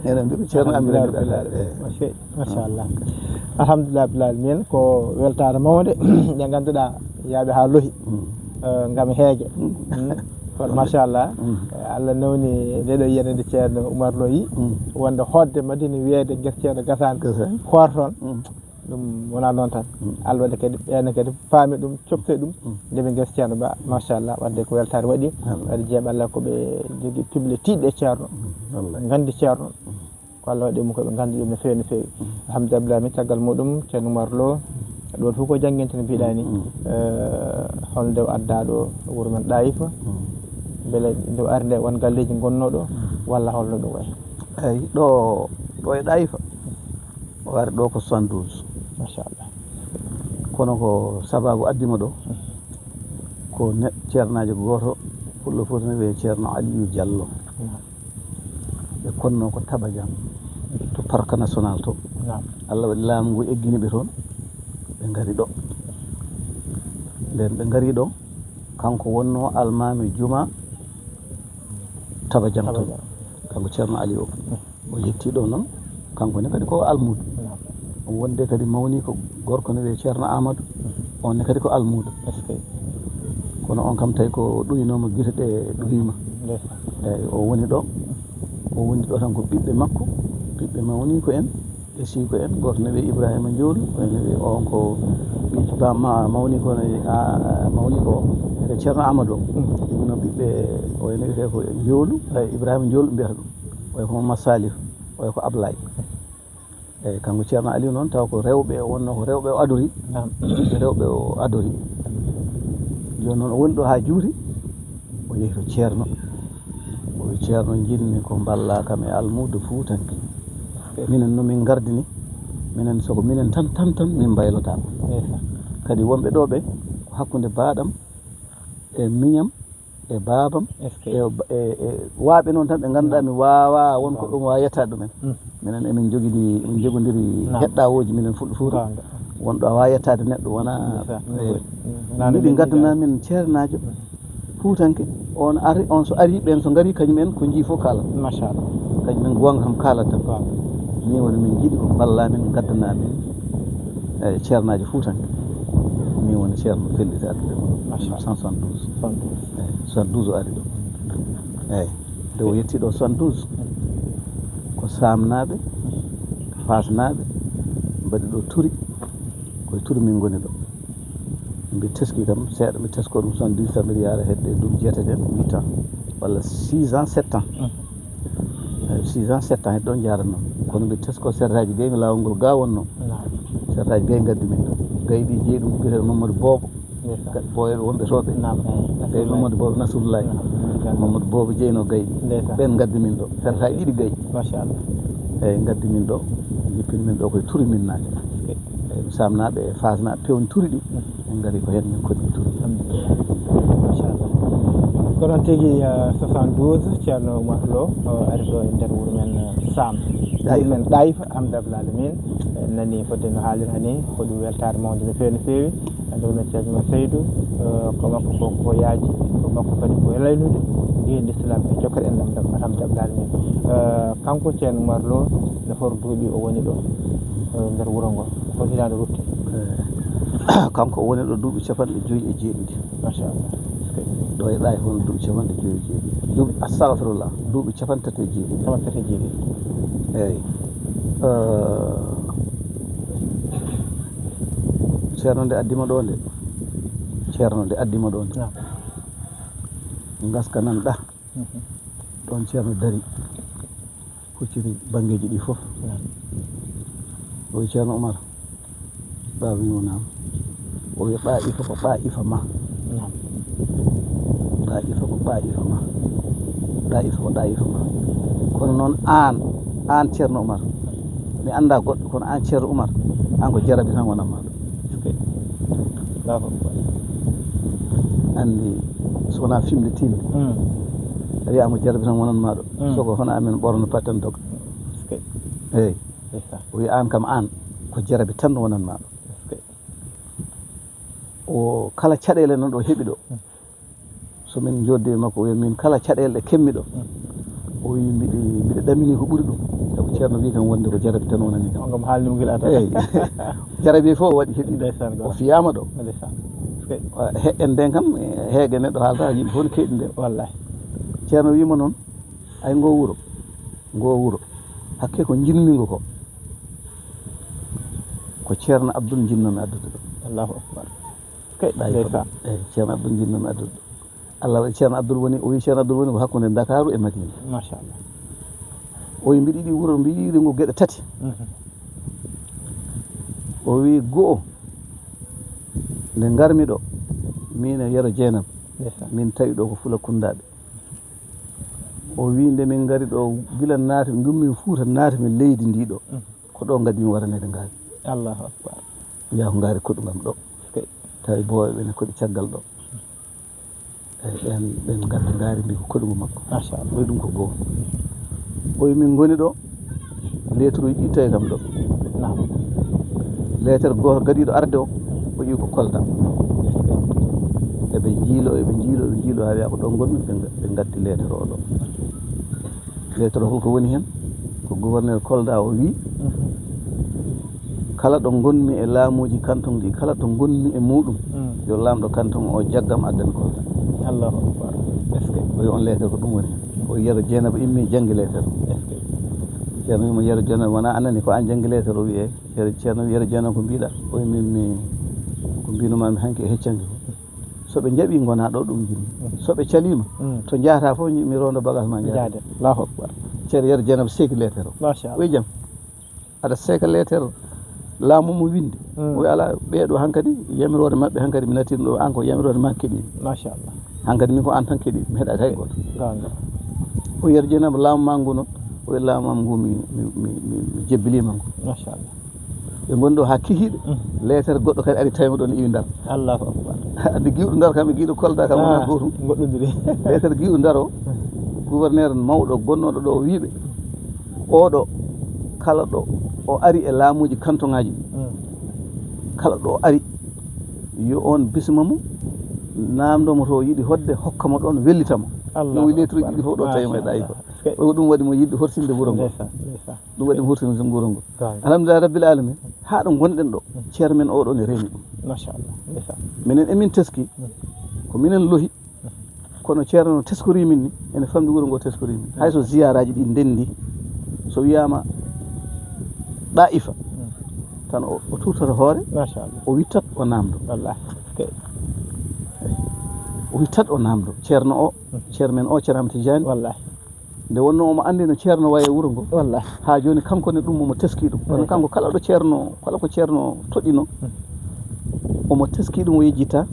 enen mbi ko ceerno Amira ne ɓe ata machallah alhamdulillah bil alamin ko weltare mawde ɗe ganduɗa yaaɓe ha loohi gam heegue kono machallah Allah nawni ndeɗo yenede ceerno Oumar Lo yi wonde hodde Madina wiyede guesa ceerno gasani hoor toon ɗum wona noon tan Allah waɗi kadi ɓenne kadi paami ɗum coftoy ɗum ndeɓe guesa ceerno ba machallah wadde ko weltare waɗi waɗi jeeɓa Allah koɓe jogui pible tiɗɗe e ceerno gandi ceerno ko Allah waɗi ɗum koɓe gandi ɗum no fewi no fewi alhamdulillah min caggal muɗum ceerno Oumar Lo ɗon fof ko jangguinte no mbiɗa ni holnde o adda ɗo wuuro men Ɗayifa beele nde ari nde won galleji gonnoɗo walla holno ɗum way eyyi ɗo e Ɗayifa o ari ɗo ko 72 machallah kono ko sababu addima ɗo ko ceernajo goto pullo fof ne wiye ceerno Aliou Diallo ɓe konno ko Tabadian to parc national to Allah waɗi laamu ngu eggini ɓe toon ɓe ngari ɗo nden ɓe ngari ɗo kanko wonno almami juma Tabadian to kanko ceerno Aliou o yetti ɗo noon kanko ne kadi ko almudo on wonde kadi mawni ko gorko ne wiye ceerno Amadou on ne kadi ko almudo kono on kam tawi ko ɗoyinoma guite ɗe ɗoyima eyyi o woni ɗo tan ko ɓiɓɓe makko ɓiɓɓe mawni ko en e siko en goto ne wiye Ibrahima Ndiolu ene wiye on ko ɓiƴƴi bamma mawni ko mawni ko ete Ceerno Amadou ɗum noon ɓiɓɓe o ene wiyete ko Ndiolu Ibrahima Ndiolu mbiyata ɗum oy ko Mamadou Salif oy ko Ablaye eyyi kanko Ceerno Aliou noon taw ko rewɓe wonno ko rewɓe o adori ɓiɓɓe rewɓe o adori joni noon o woni ɗo ha juuti o yehi to ceerno o wi ceerno jinmi ko balla kam e almudo fuutanke minen no min gardini minen soko minen tan min baylotama kadi wonɓe ɗo ɓe ko hakkude baɗam e miñam e babam e waaɓe noon tan ɓe ganduɗa mi wawa wonko ɗum wawa yettade ɗumen minen emin jogodiri heɗɗawoji minen fulɓe Fuuta wonɗo a wawa yettade neɗɗo wona yiɗi gaddana min ceernajo fuutanke on ari on so ari ɓen so gari kañumen ko jii fof kalat machallah kañumen gonga kam kalat tan ni woni min jiiɗi ko ballamin gaddana min eyyi ceernajo fuutanke ni woni ceerno felliti addude machallah 172 eyyi 72 o ari ɗo eyyi nde o yetti ɗo 72 ko samnaɓe fasnaɓe mbaɗi ɗo turi koye turi min goni ɗo mbi teski kam seeɗa mi tesko ɗum 70 tan mbiɗa yaara hedde duuɓi jeetati 8 ans walla 6 ans 7 ans 6 ans 7 ans hedde ɗon jaratno kono mbi tesko sertaji gaymi lawol ngol ga wonno sertaji gay gaddi min ɗo gay ɗi jeeyi ɗum biyete Mamadou Bobo boyoɓe wonɓe toɓe gay Mamadou Bobo Nasrullahi Mamadou Bobo jeyno gay ɗi ɓen gaddi min ɗo sertaji ɗiɗi gay machallah eyyi gaddi min ɗo jippini min ɗo koye turi min naati eyyi samnaɓe e fasnaɓe pewni turi ɗi en gari ko hen min koɗɗi turi machallah ko noon tigui 72 ceerno Oumar Lo ari ɗo e nder wuuro men Sam wuuro men Ɗayfa Amdabel Alamin en nani fodde no haalirta ni ko ɗum weltare mawde no fewi no fewi ande wono ceerno men Seydou ko makko ko yaaji ko makko kadi ko laynude diine l'islam e jokkere en Amdabel Alamin kanko ceerno Oumar Lo no for duuɓi o woni ɗo nder wuuro ngo hol hitande rutti kanko o woni ɗo duuɓi 57 machallah ɗo e Ɗayfa hono duuɓi 57 duuɓi astahfirullah duuɓi 37 eyyi ceerno nde addima ɗo nde ceerno nde addima ɗo nde gaska nan ɗa ɗon ceerno dari hucciti banggueji ɗi foof o wi ceerno Oumar ɓa wimonama o wi Ɗaifa ko Ɗaifa ma Ɗaifa ko Ɗaifa ma Ɗaifa ko Ɗaifa ma kono noon an ceerno Oumar mi anda goɗɗo kono an ceerno Oumar an ko jarabi tan wonanma ɗo andi so wona fimde timde a wiyama jarabi tan wonanma ɗo soko hono amen ɓorno patten doga eyyi o wi an kam an ko jarabi tan wonanma ɗo o kala caɗele noon ɗo heeɓi ɗo somin joddi e makko o wi min kala caɗele ɗe kemmi ɗo o wi mbiɗa ɗamini ko ɓuuri ɗum sabu ceerno wi kam wonde ko jarabi tan wonani kam gam haalnimo guila ta eyyi jarabi fof o waɗi heeɗi o fiyama ɗo en nden kam heegue neɗɗo haalata yimɓe fof ne keeɗi nden wallahi ceerno wima noon ay ngo wuuro hakke ko jinmigo ko ceerno Abdoul jinnomi addude ɗo allahu akbar eyyi ceerno Abdoul jinnomi addude ɗo Allah waɗi ceerno Abdoul woni o wi ceerno Abdoul woni ko hakkude Dakaru e Madina machallah o wi mbiɗa yiɗi wuuro mbiɗa yiɗi ngo gueɗe tati o wi go'o nde garmi ɗo min e Yero Dieynaba min tawi ɗo ko Fulakundaaɓe o wi nde min gari ɗo gila naati gummi Fuuta naati min leydi ndi ɗo ko ɗo gadimi waranede ngaari allahu akbar wiya ko ngaari koɗugam ɗo tawi boyoɓe ne koɗi caggal ɗo eyyi ɓen gaddi ngaari mbi ko koɗugu makko machallah wi ɗum ko goho o wi min goni ɗo lettre uji ɗi tawi kam ɗo lettre goto gadiɗo arde o ƴiwi ko Kolda eɓe jiilo ha wiya ko ɗo gonmi ɓe gaddi lettre o ɗo lettre o holko woni hen ko gouverneur Kolda o wi kala ɗo gonmi e laamuji canton ɗi kala to gonmi e muɗum yo lamɗo canton o jaggam addana Kolda allahu akbar o wi on lettere ko ɗum woni o wi Yero Dieynaba immi janggi lettere ceerno wimo Yero Dieynaba wona annani ko an janggi lettere o wiye ceerno wi Yero Dieynaba ko mbiɗa o wi min ko mbinumami hanki e heccanki ko soɓe jaaɓi gona ɗo ɗum jinmi soɓe calima to jahata fof mi ronda bagage ma jaade Allahu akbar ceerno Yero Dieynaba seeki lettere o machallah oyi jaam aɗa seeka lettere laamu mo windi o wi ala ɓeeɗo hankkadi yamirode mabɓe hankkadi mi natino ɗo an ko yamirode ma keeɗimi machallah hankkadi min ko an tan keeɗimi mi heeɗaki hay goto o Yero Dieynaba laamu ma ngu noon o wi laamam ngu mi jebbilima ngu machallah ɓe goni ɗo ha kihiɗe lettere goɗɗo kadi ari tawima ɗon iwi Ndar Allahu akbar andi guiɗo Ndar kam e guiɗo Kolda kam wona gotum goɗɗodiri lettere guiɗo Ndar o gouverneur mawɗo gonnoɗo ɗo o wiɓe oɗo kala ɗo o ari e laamuji canton ngaji ɗi kala ɗo o ari yo on bisimamo namdomo to yiiɗi hodde hokkamo ɗon wellitamo no wi lettre uji ɗi fof ɗo tawima e ɗayi ko o ɗum waɗi mo yiɗde horsinde wuuro ngo ɗum waɗi mo horsinde wuuro ngo alhamdulillah rabbil alamin ha ɗo gonɗen ɗo ceerno men oɗo ne reemi ɗum machallah minen emin teski ko minen lohi kono ceerno no teskori min ni ene famdi wuuro ngo teskori min hayso ziyaraji ɗi ndendi so wiyama ɗaifa tan o tutata hoore machallah o wittat o namdo wallahi o wittat o namdo ceerno o ceerno men o Ceerno Tidiane wallahi nde wonno omo andi no ceerno waye wuuro ngo wallahi ha joni kanko ne ɗum omo teski ɗum kono kanko kala ɗo ceerno kala ko ceerno toɗino omo teski ɗum o yejjita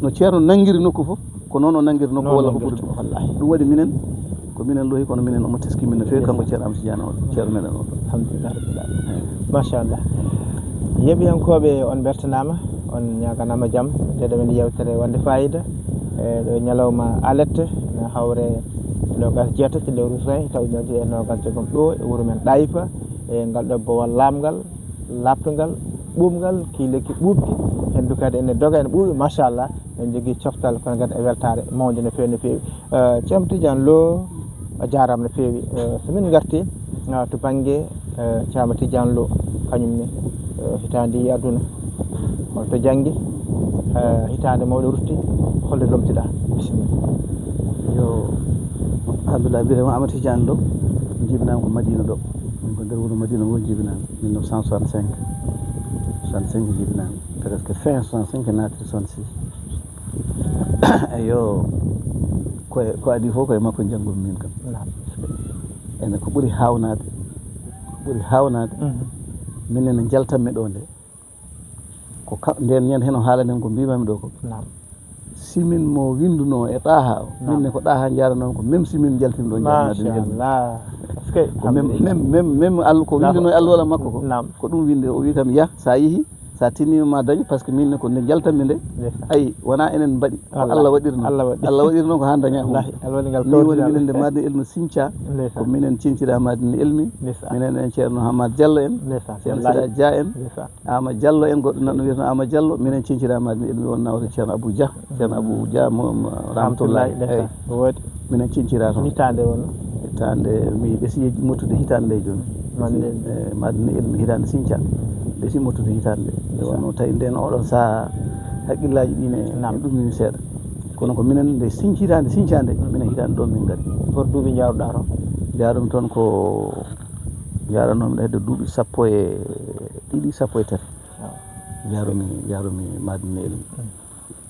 no ceerno nanguiri nokku fof ko noon o nanguiri nokku walla ko ɓuri ɗum wallahi ɗum waɗi minen ko minen lohi kono minen omo teski min no fewi kanko Ceerno Tidiane o ceerno meɗen o alhamdulillah rabbil alamin machallah yeɓiyankoɓe on bertanama on ñaganama jaam teɗo men yewtere wonde fayida e ɗo ñalawma alette ne hawre nogas jeetati lewru juin tawɗinode e nogas jogom ɗo e wuuro men ɗayifa e ngal ɗo bowal lamgal labtugal ɓuuɓgal kiileki ɓuuɓki hendu kadi ene doga ene ɓuuɓi machallah en jogui coftal kono kadi e weltare mawde no fewi no fewi Ceerno Tidiane Lo a jarama no fewi somin garti to banggue Ceerno Tidiane Lo kañumne hitande yi aduna holto janggui hitande mawɗo rutti holde lomtiɗa bisimilla yo alhamdulillah mbiyetema Amadou Tidiane Lo jibinama ko Madina ɗo min ko nder wuuro Madina ngo jibinami 1965 65 jibinami presque fin 65 naati 66 eyo ko adi fof koye makko janggumi min kam ene ko ɓuuri hawnade minen jaltanmi ɗo nde ko nden ñande hen o haalanen ko mbimami ɗo ko simin mo winduno e ɗaha o minne ko ɗaha jaranoon ko même simin jaltini ɗo jarnade ko même Allah ko winduno e alwala makko ko ɗum winde o wi kam ya sa yeehi sa tinnima ma dañi par ce que minne ko nde jaltanmi nde ayi wona enen mbaɗi ko Allah waɗiri noon Allah waɗiri noon ko ha daña ni woni minen nde Madina Elmi Sinthiane ko minen cincira Madina Elmi minen en ceerno Hamad Diallo en ceerno Sida Dia en Ama Diallo en goɗɗo nanɗo wiyetno Ama Diallo minen cincira Madina Elmi won nawto ceerno Abou Dia ceerno Abou Dia rahmatullahi eyyi woodi minen cincira toon hitande mi ɗesi mottude hitande nde joni Madina Elmi hitande Sinthiane ɗesi mottude hitande nde wonno tawi nden oɗon saaha haqqillaji ɗine ɗumini seeɗa kono ko minen nde sincitande Sinthiane minen hitande ɗon min gari hor duuɓi jawɗa toon jaɗum toon ko jaɗanomi hedde duuɓi sappo e ɗiɗi sappo e tati jarumi Madina Elmi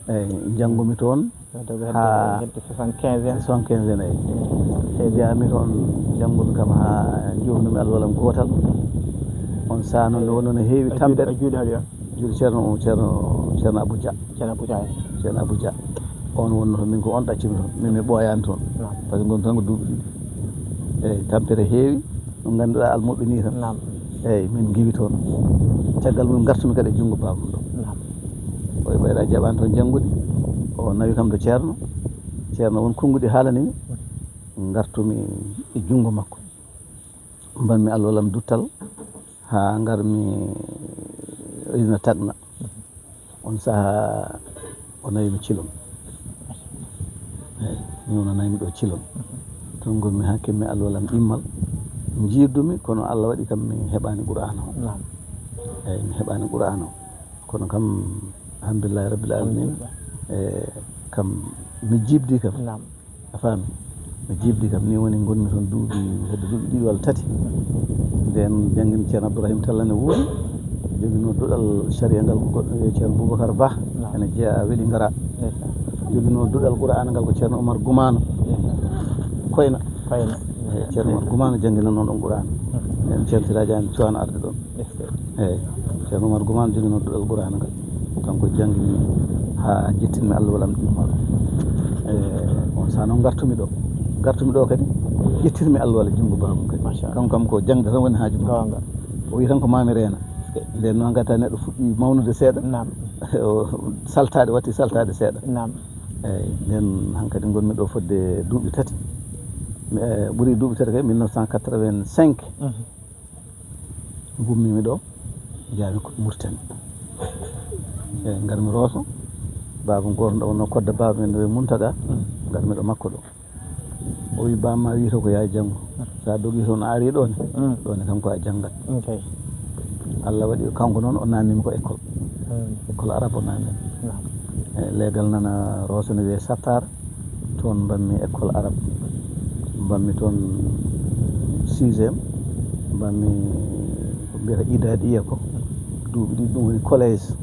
eyyi janggumi toon ha 75 en eyyi jami toon janggumi kam ha jofnumi alwalam gotal on saaha noon nde wonno no heewi tampere juuɗe ceerno Abou Dia ceerno Abou Dia on wonno to min ko on ɗaccimi toon min mi ɓooyani toon par ce que gon tan ko duuɓi ɗiɗi eyyi tampere heewi no ganduɗa almuɓe ni tan eyyi min giwi toon caggal mum gartumi kadi e junggo bamum ɗo oye ɓayɗa jaɓani toon janggude o nawi kam to ceerno won konguɗi haalanimi gartumi e junggo makko mbanmi alwalam duttal ha garmi Idina Tagna on saaha o nawimi Thilon eyyi min o nawimi ɗo Thilon toon gonmi ha kemmi alwalam ɗimmal jirdumi kono Allah waɗi kam mi heɓani Qur'an o eyyi mi heɓani Qur'an o kono kam alhamdulillahi rabbil alamin kam mi jibdi kam a faami mi jibdi kam ni woni gonmi toon duuɓi hedde duuɓi ɗiɗi walla tati nden janngini ceerno Abdourahima Tall ne wuuri joginoo duɗal saria ngal ko goɗɗo wiye ceerno Boubacar Ba ene jeeya weeli ngara joginoo duɗal Qur'ana ngal ko ceerno Oumar Goumano koyna eyi ceerno Oumar Goumano janngina noon ɗon Qur'ana en ceertiraji an cuwano arde ɗon eyi ceerno Oumar Goumano joginoo duɗal Qur'ana ngal kanko janngini haa jettinmi Allah waɗam ɗimmaro on saa noon gartumi ɗo kadi ƴettirmi Allah walla junngo baabum kadi kanko kam ko jangde tan woni haaju mum o wi tan ko mami reena nden noon gadda neɗɗo fuɗɗi mawnude seeɗa saltade watti saltade seeɗa eyi nden hankkadi gonmi ɗo fodde duuɓi tati ɓuri duuɓi tati kay 1985 gummimi ɗo jaami ko Mauritanie eyi garmi Rosso baaba goto ɗo wonno kodda baaba men wi Muntaga garmi ɗo makko ɗo o wi bamma wiyete ko yaa janngo sa dogi toon a ari ɗo ne kanko a janngat Allah waɗi kanko noon o nannimi ko école arabe o nannimi eyi leegal nana Rosso ne wiye Sattar toon mbanmi école arabe mbanmi toon 6e mbanmi ko mbiyata idadiya ko duuɓi ɗiɗi ɗum woni collége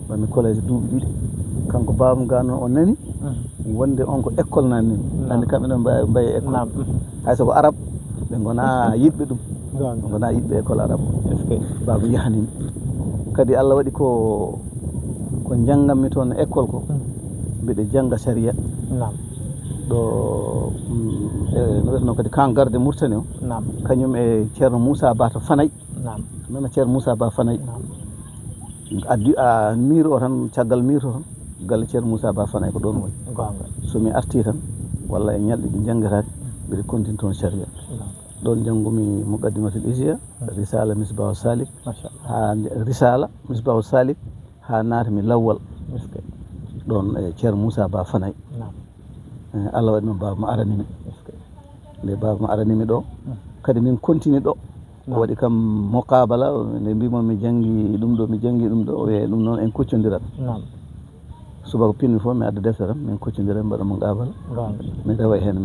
mbanmi collége duuɓi ɗiɗi kanko babam ga noon o nani wonde on ko école nannimi andi kamɓe ɗon mbayi école hay soko arabe ɓe gona yiɗɓe ɗum ɓe gona yiɗɓe école arabe o baba yahanimi kadi Allah waɗi ko jangganmi toon école ko mbiɗa jangga saria ɗo no wiyeteno kadi kan garde Mauritanie o kañum e ceerno Moussa Ba to Fanayi nana ceerno Moussa Ba Fanayi addi a miiro o tan caggal miiro tan galle ceerno Moussa Ba Fanayi ko ɗon woni somi arti tan walla e ñalɗi ɗi janggataki mbiɗa continue toon saria ɗon janggumi Muqaddimatul Hizya risala Misbahu Salik ha risala Misbahu Salik ha natimi lawwal ɗon e ceerno Moussa Ba Fanayi Allah waɗi noon baba mo aranimi nde baba mo aranimi ɗo kadi min continue ɗo o waɗi kam muqabala nde mbimo mi janggi ɗum ɗo o wiye ɗum noon en kuccodirat subaka pinmi fof mi adda deftere tan min kuccodirat mbaɗa muqabala mi rewa hen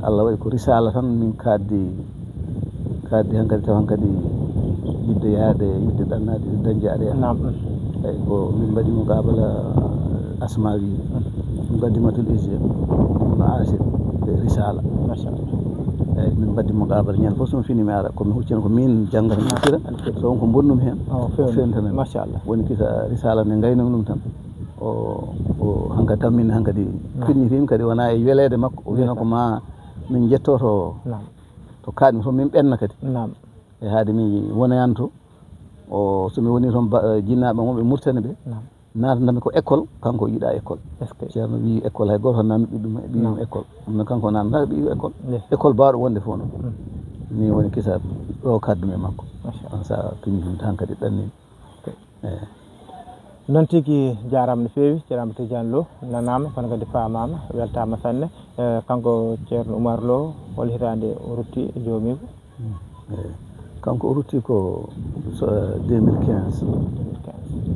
Allah waɗi ko risala tan min kaddi hankadi taw hankadi yidde yaade yidde ɗannade dañde aɗa eyi ko min mbaɗi muqabala Asmawi Muqaddimatul Hizya no Asir risala eyi min mbaddi muqabala ñande fof somi fini mi ara komi huccino ko min janggata mi huccira so wonko bonnumi hen fentanami machallah woni kita risala nde gaynomi ɗum tan o hankadi tan min hankadi pinnitima kadi wona e welede makko o wino ko ma min jettoto to kaɗmi fof min ɓenna kadi e haade mi wonoyanto o somi woni toon jinnaɓe wonɓe Mauritanie ɓe natandami ko école kanko yiiɗa école ceerno wi école hay goto nannu ɓiɗɗum ɓiyum école ɗum noon kanko nannata ɓiyu école bawɗo wonde fof noon ni woni kisa ɗo kaddumi e makko on sa pinnitimta hankadi ɗannimi eyi noon tigui jarama no fewi ceerno Tidiane Lo nanama kono kadi famama weltama sanne kanko ceerno Oumar Lo hol hitande o rutti e jomiko eyi kanko o rutti ko 2015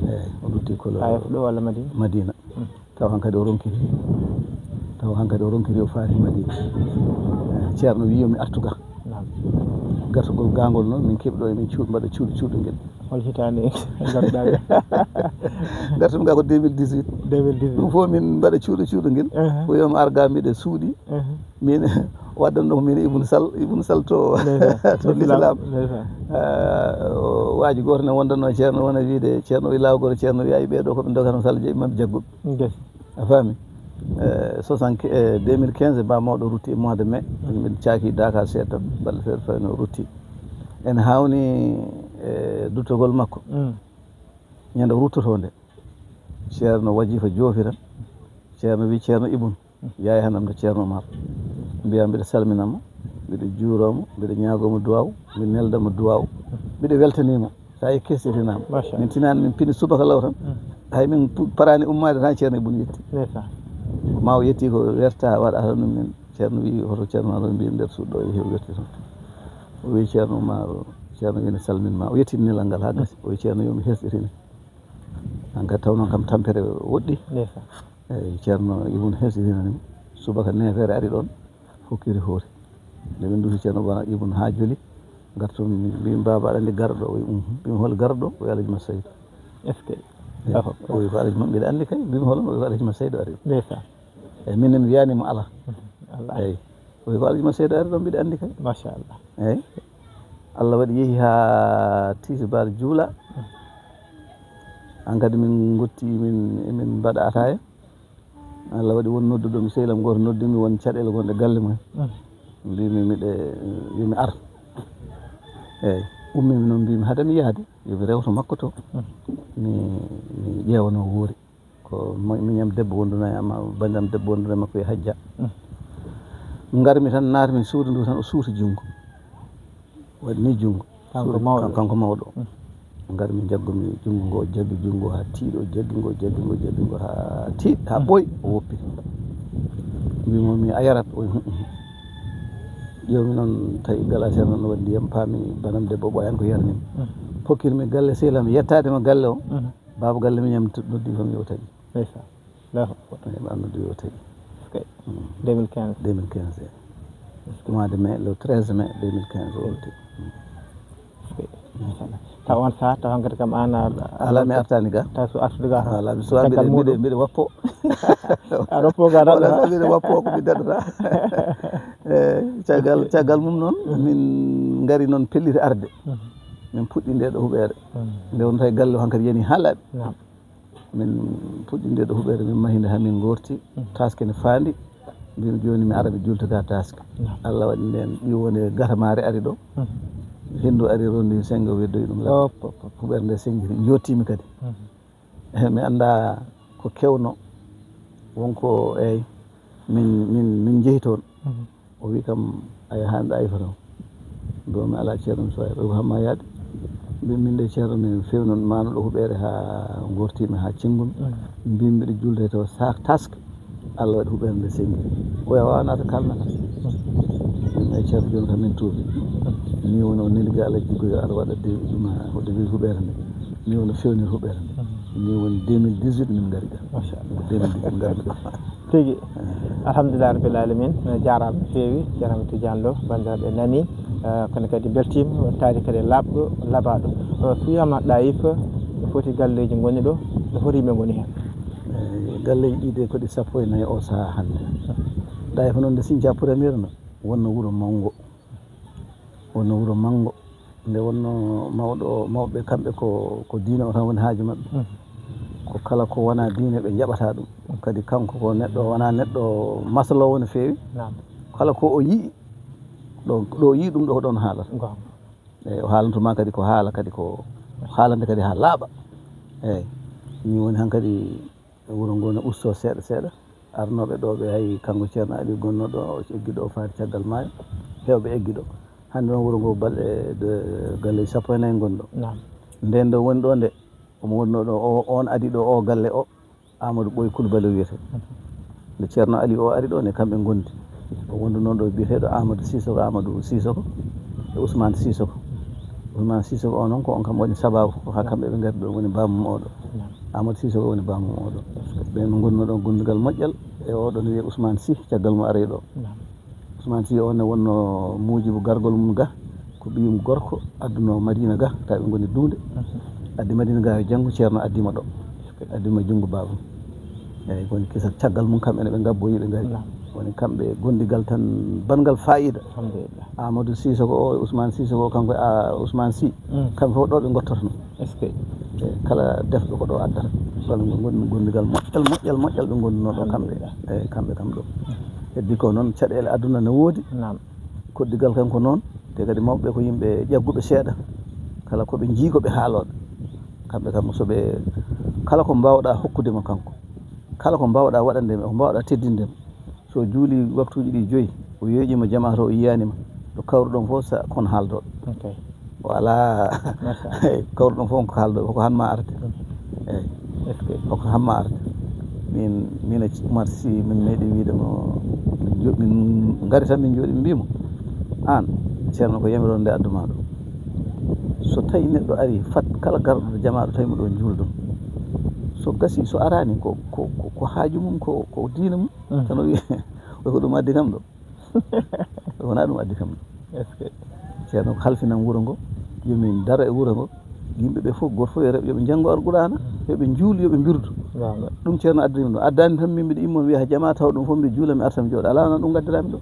eyi o rutti ko AF ɗo walla Madina taw hankadi o ronkiri o faati Madina ceerno wiyomi artuga gartugol gangol noon min keeɓi ɗo emin mbaɗa cuuɗi ngel hol hitande garɗaɓe gartumi ga ko 2018 ɗum fof min mbaɗa cuuɗo ngel o wiyomi arga mbiɗa suuɗi min waddanɗo ko min Ibnu Sall to l'islam waaji goto ne wondanno ceerno wona wiide ceerno wi lawgol ceerno wi ay ɓeɗo koɓe dogatan Sall jeeyi mami jagguɓe a faami 2015 ba mawɗo rutti e mois de mai min caaki Dakar seeɗa balɗe feere fayno rutti en hawni e duttogol makko ñande ruttoto nde ceerno wajifa joofiran ceerno wi ceerno Ibnu yaye hanamde ceerno Oumar mbiya mbiɗa salminamo mbiɗa juuromo mbiɗa ñaagomo duwaw mbiɗa neldamo duwaw mbiɗa weltanimo sa yi kestitinama min tinani min pini subaka law tan hay min parani ummade tan ceerno Ibnu yetti ma o yetti ko werta waɗata ɗum min ceerno wi hoto ceerno Oumar mbi nder suuɗo o yeehi o werti toon o wi ceerno Oumar ceerno wine salminma o yettini nelal ngal ha gasi o wi ceerno yomi hesɗitine hankadi taw noon kam tampere woɗɗi eyi ceerno Ibnu hesɗitinanimo subaka nefere ari ɗon hokkiri hoore nde min dusi ceerno bana ibn ha joli garto mbimi baba aɗa andi garɗo o mbimi hol garɗo o Alaji Mat Saydou est ce que o wi ko Alaji mbiɗa andi kay mbimi holon o wi Alaji Mat Saydou ari ndeysan eyyi min mi wiyanimo ala Allah eyyi o wi ko Alaji Mat Saydou ari ɗon mbiɗa andi kay machallah eyyi Allah waɗi yeehi ha tisibar juula an kadi min gotti min mbaɗa ataya Allah waɗi won nodduɗo mi sehlam goto noddimi won caɗele gonɗe galle mumen mbimi yomi ar eyyi ummimi noon mbimi haadami yahde yomi rewto makko to mi ƴewano wuuri ko miñam debbo wonduno e amma bandam debbo wonduno e makko e hajja garmi tan naatmi suudu ndu tan o suuti junngo waɗi ni junngo kanko mawɗo garmi jaggumi junngo ngo jaggi junngo ha tiiɗo jaggi ngo ha tiiɗ ha ɓooyi o woppi mbimomi a yarat o ƴewmi noon tawi gala seeɗa noon waɗi ndiyam paami banam debbo ɓooyan ko yarnimi hokkirmi galle sehlam yettadema galle o baba galle miñam noddi fam yo taƴi ndeysan ɓa noddi yo taƴi 2015 mois de mai le 13 mai 2015 o wolti taw on saha taw hankkadi kam an ala mi artani ga taw so artude ga ala mi suwa mbiɗe wappo a roppo ga mbiɗe wappo ko mi daɗata caggal mum noon min gari noon pelliti arde min puɗɗi nde ɗo huɓere nde won tawi galle o hankkadi yani ha laaɓi min puɗɗi nde ɗo huɓere min mahide hamin gorti taske ne faandi mbimi joni mi ara mi jultata taske Allah waɗi nden ƴiwonde gatamare ari ɗo hendu ari rondi sengo weddoyi ɗum la huɓere nde sengi jottimi kadi mi anda ko kewno wonko eyyi min jeehi toon o wi kam aya hande ayfa taw do mi ala ceerno mi soya ɗo hamma yaade mbimi min de ceerno mi fewnon manoɗo huɓere ha gortimi ha cingumi mbimi mbiɗa julde to taske Allah waɗi huɓere nde sengi oya wawanata kalnata ay ceerno joni kam min tuubi ni wono neliga Allah jiggoyo ara waɗa ɗum hoɗde wi huɓere nde ni wono fewnir huɓere nde ni woni 2018 min gari ga machallah 2018 garmi ɗo tigi alhamdulillah rabbil alamin jarama no fewi ceerno Tidiane Lo bandiraɓe nani kono kadi beltima wattade kadi labɗo laabaɗo so wiyama ɗayif no foti galleji gonni ɗo no horiɓe goni hen galleji ɗiɗe koɗi 14 o saaha hande ɗayif noon nde Sinthiou premier no wonno wuuro Mango nde wonno mawɓe kamɓe ko diine o tan woni haaju maɓɓe ko kala ko wona diine ɓe jaɓata ɗum kadi kanko ko neɗɗo wona neɗɗo masalowo no feewi kala ko o yii ɗo yii ɗum ɗo ko ɗon haalata eyyi o haalantuma kadi ko haala kadi ko haalande kadi ha laaɓa eyyi ni woni han kadi wuro ngo no usto seeɗa seeɗa arnoɓe ɗo ɓe hay kanko ceerno Ali gonnoɗo o eggiɗo o faati caggal maayo hewɓe eggiɗo hande noon wuro ngo balɗe galleji 14 gonɗo nden ɗo woni ɗo nde omo wonno ɗo on adi ɗo o galle o Amadou Ɓoy Coulibaly wiyete nde ceerno Ali o ari ɗo ne kamɓe gondi o wondu noon ɗo biyeteɗo Amadou Sissoko e Ousmane Sissoko o noon ko on kam waɗi sababu ha kamɓe ɓe gari ɗo woni bamum oɗo Amadou Sissoko woni bamum oɗo ɓen gonno ɗo gondugal moƴƴal e oɗo ne wiye Ousmane Sy caggal mo ari ɗo Ousmane Sy on ne wonno mujibu gargol mum ga ko ɓiyum gorko adduno Madina ga taw ɓe goni Duunde addi Madina ga yo janggo ceerno addima ɗo addima jungo babum eyyi woni kisa caggal mum kamɓe ne ɓe gabboyi ɓe gari woni kamɓe gondigal tan bangal fayida Amadou Sissoko o Ousmane Sissoko kanko Ousmane Sy kamɓe fof ɗo ɓe gottotono kala defɗo ko ɗo addata gonmi gondigal moƴƴal ɓe gonduno ɗo kamɓe eyyi kamɓe kam ɗo heddi ko noon caɗele aduna ne woodi koddigal kanko noon te kadi mawɓe ko yimɓe ƴagguɓe seeɗa kala koɓe jii koɓe haaloɓe kamɓe kam soɓe kala ko mbawɗa hokkudema kanko kala ko mbawɗa waɗandema ko mbawɗa teddindema so juuli waktuji ɗi 5 o yeeƴima jama to o yiyanima ɗo kawruɗon fof kon haaldoɓe o ala kawruɗon fof ko haaldoɓe koko hanma arde eyyi koko hamma arde min Oumar Sy min meeɗi wiidemo min gari tan min jooɗi mbimo an ceerno ko yamiron nde adduma ɗo so tawi neɗɗo ari fat kala garɗo jamaɗo tawi mo ɗo juulɗum so gasi so arani ko haaju mum ko diina mum tan o ko ɗum addi kam ɗo wona ɗum addi kam ɗo ceerno ko halfinan wuro ngo yomin daro e wuro ngo yimɓeɓe fof goto fof e reɓe yoɓe janggo alqur'ana yoɓe juuli yoɓe birdu ɗum ceerno addani ɗum addani tan min mbiɗa immon wiya jama taw ɗum fof mbiɗa juula mi arta mi jooɗo ala noon ɗum gaddirami ɗo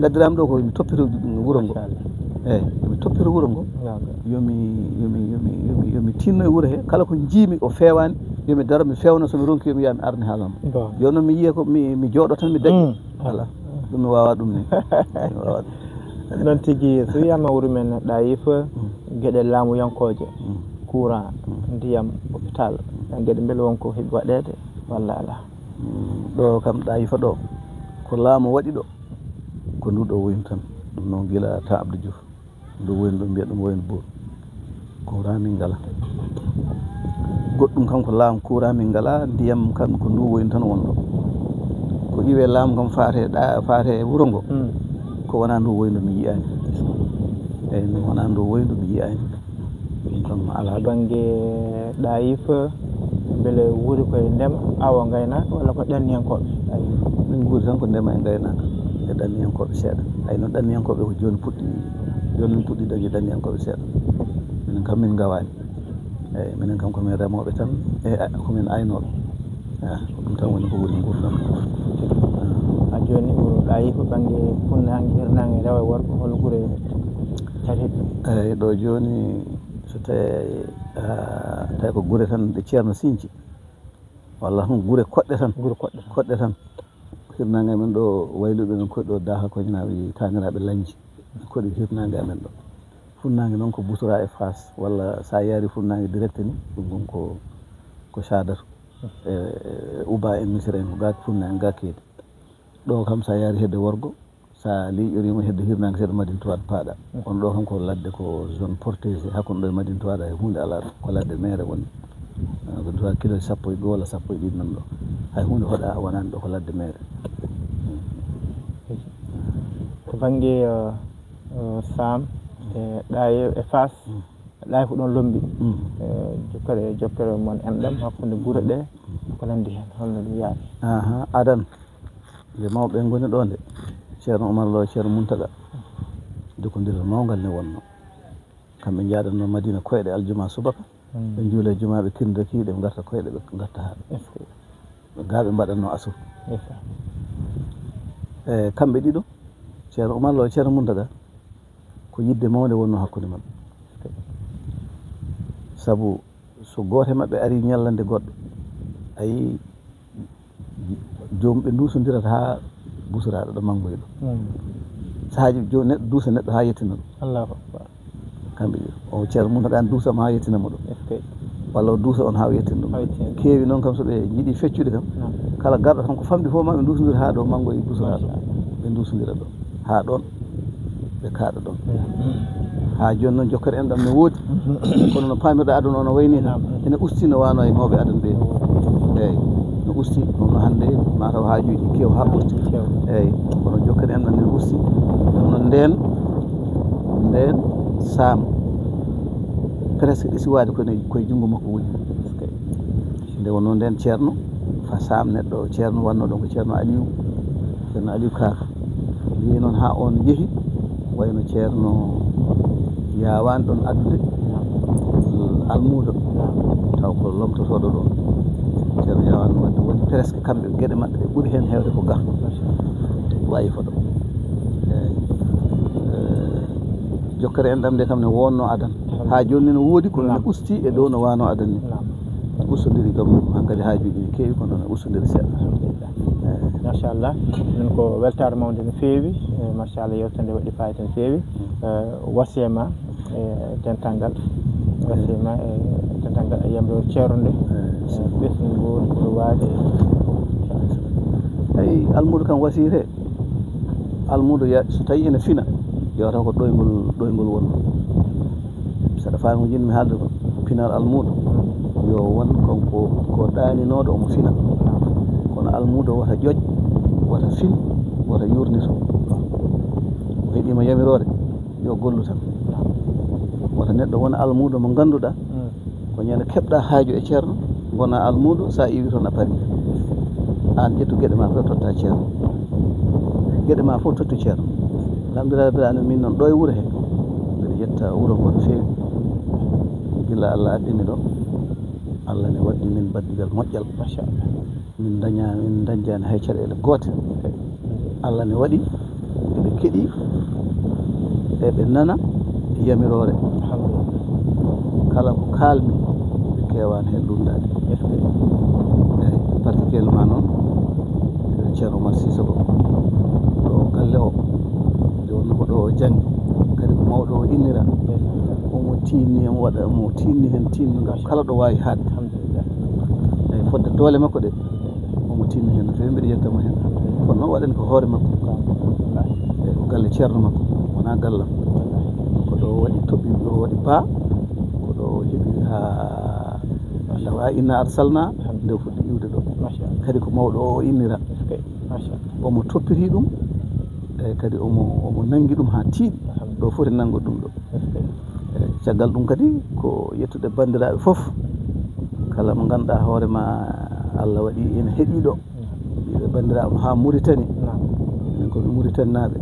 gaddirami ɗo ko mi toppito wuro ngo eyyi yomi toppito wuro ngo yomi tinno e wuro he kala ko jiimi o fewani yomi daro mi fewna somi ronki yomi yaha mi arni haalama yo noon mi yiiye ko mi jooɗo tan mi daƴƴi ala ɗum mi wawa ɗum ni mi wawa ɗum noon tigui so wiyama wuuro men Ɗayif gueɗe laamuyankoje courant ndiyam hôpital gueɗe beele wonko heeɓi waɗede walla ala ɗo kam Ɗayifa ɗo ko laamu waɗi ɗo ko nduɗo woyni tan ɗum noon guila ta Abdou Diouf ndu woyni ɗum mbiya ɗum woyni bour courant min ngala goɗɗum kam ko laamu courant min ngala ndiyam kam ko ndu woyni tan wonɗo ko iwe laamu kam faate wuro ngo ko wona ndu woyni mi yiyani eyyi ɗum wona ndu woyni mi yiyani ɗum kam ala banggue Ɗayif beele wuuri koye ndema awa gaynaka walla ko ɗanniyankoɓe min guuri tan ko ndema e gaynaka e ɗanniyankoɓe seeɗa hay noon ɗanniyankoɓe ko joni min puɗɗi dañde ɗanniyankoɓe seeɗa minen kam min gawani eyyi minen kam komin remoɓe tan e komin aynoɓe ko ɗum tan woni ko woni gurdam ha joni wuro Ɗayif banggue funnague hirnague rewo e worgo hol guure tatiɗo eyyi ɗo joni so tawi ko guure tan ɗe ceerno Sinthie walla tan guure koɗɗe tan koɗɗe tan hirnague amen ɗo wayluɓe men koɗi ɗo Daha Koñnaɓe taniraɓe Lanthie koɗi hirnague amen ɗo funnague noon ko Boutoura e Fass walla sa yaari funnague direct ni ɗum gon ko Sadatu e Ouba en Missira en ko ga funnague ga keedi ɗo kam sa yaari hedde worgo sa liiƴorima hedde hirnague seeɗa Madina Touade paaɗa on ɗo kam ko ladde ko zone protégé hakkude ɗo e Madina Touade hay hunde ala ɗo ko ladde mere woni Madina Touade kilo 12 walla 11 nan ɗo hay hunde hoɗa wonani ɗo ko ladde mere to banggue Sam e Ɗayif e Fass Ɗayif ko ɗon lombi jokkere mon enɗam hakkude guure ɗe ko nandi hen holno ɗum yaari adan nde mawɓe goni ɗo nde ceerno Oumar Lo ceerno Mountaga jokodira mawgal ne wonno kamɓe jaaɗanno Madina koyɗe aljuma subaka ɓe juula e juma ɓe tindaki ɓe garta koyɗe ɓe garta haɗo ga ɓe mbaɗanno asur e kamɓe ɗiɗo ceerno Oumar Lo ceerno Mountaga ko yidde mawde wonno hakkude mabɓe saabu so gooto e maɓɓe ari ñallande goɗɗo ayi jomum ɓe dusodirata ha busuraɗo ɗo Mangoye ɗo sahaji joni neɗɗo duusa neɗɗo ha yettina ɗum Allahu akbar kamɓe ɗiɗo o ceerno Mountaga an duusama ha yettinamo ɗum walla o duusa on ha o yettina ɗum keewi noon kam soɓe jiiɗi feccude kam kala garɗo kam ko famɗi fof ma ɓe dusodira ha ɗo Mangoye busuraɗo ɓe dusodira ɗo ha ɗon ɓe kaaɗa ɗon ha joni noon jokkere enɗam ne woodi kono no pamirɗa aduna o no wayni tan ene usti no wano e mawɓe aduna ɓe eyyi no usti ɗum hannde mataw haajuji kew ha ɓurti eyyi kono jokkere enɗam ne usti ɗum nden Sam presque ɗi siwade koye junngo makko woni nde wonno nden ceerno fa Sam neɗɗo ceerno wanno ɗon ko ceerno Aliou Kaka yehi noon ha on yeehi wayno ceerno yawani ɗon addude almudo taw ko lomtotoɗo ɗon ceerno yawani wadde woni presque kamɓe gueɗe maɓɓe ɗe ɓuuri hen hewde ko ga Ɗayif ɗo jokkere enɗam nde kam ne wonno adan ha joni no woodi kono ne usti e dow no wano adan ni ustodiri ɗum hankkadi haajuji ne keewi kono ne ustodiri seeɗa machallah min ko weltare mawde no feewi machallah yewtere nde waɗi fayida no feewi wasiyama e dental ngal e yamro ceerno nde ɓesgu ngu ko waade eyi almudo kam wasiyete almudo so tawi ene fina yewata ko ɗoygol wonno saɗa faami ko jinmi haalde ko pinal almudo yo won konko ko ɗaninoɗo omo fina kono almudo wata ƴoƴ wata fin wata yurnito o heeɗima yamirore yo gollu tan wata neɗɗo wona almudo mo ganduɗa ko ñande keɓɗa haaju e ceerno gona almudo sa iwi toon a paari an ƴettu gueɗe ma fof totta ceerno gueɗe ma fof tottu ceerno alhamdulillah rabbil alamin min noon ɗo e wuuro he mbiɗa yetta wuro ngo no feewi gila Allah addimi ɗo Allah ne waddi min baddigal moƴƴal machallah min dañjani hay caɗele goote Allah ne waɗi eɓe keeɗi eɓe nana yamirore kala ko kalmi ɓe kewani hen lundade eyyi particulièrement noon ceerno Oumar Cissé ɗo galle o nde wonno ko ɗo o janggi kadi ko mawɗo o innira omo tinni omo waɗa mo tinni hen tinnugal kala ɗo wawi hadde alhamdulillah eyyi fodde doole makko ɗe omo tinni hen no fewi mbiɗa yettamo hen kono noon waɗani ko hoore makko eyyi ko galle ceerno makko wona gallam ko ɗo waɗi toɓɓi ɗo waɗi baa ko ɗo heeɓi ha lawa inna arsalna nde fuɗɗi iwde ɗo kadi ko mawɗo o innira omo toppiti ɗum eyyi kadi omo nanggui ɗum ha tiiɗi ɗo foti nanggude ɗum ɗo eyyi caggal ɗum kadi ko yettude bandiraɓe foof kala mo ganduɗa hoorema Allah waɗi ene heeɗiɗo ɓiɓe bandiraɓe ha Mauritanie enen koɓe Mauritanie naɓe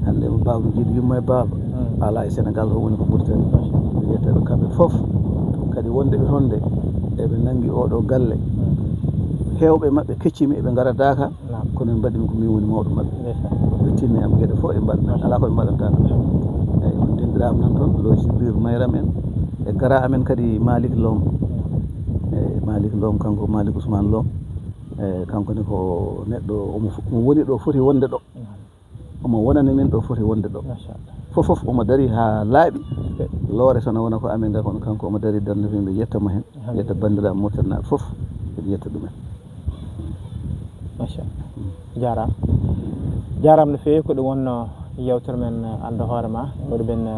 hande mo bawɗo jiiɗi yumma e baaba ala e Sénégal o woni ko Mauritanie wiyeteɓe kamɓe foof kadi wondeɓe toon nde eɓe nanggui oɗo galle hewɓe mabɓe keccimi eɓe gara Dakar kono ɓe mbaɗimi ko min woni mawɗo mabɓe ɓe tinni am gueɗe fof e mbaɗa ala koɓe mbaɗantano eyyi on dendirama nan toon ɗo Djibril Mayram en e gara amen kadi Malick Lom eyyi Malick Lom kanko Malick Ousmane Lom eyyi kankone ko neɗɗo omo woni ɗo foti wonde ɗo omo wonani min ɗo foti wonde ɗo fof omo dari ha laaɓi loore tan wona ko amin ga kono kanko omo dari darde min ɓe yettamo hen yetta bandiraɓe Mauritanie foof ɓeɗe yetta ɗumen machallah jarama no fewi ko ɗum wonno yewtere men anda hoorema waɗi ɓen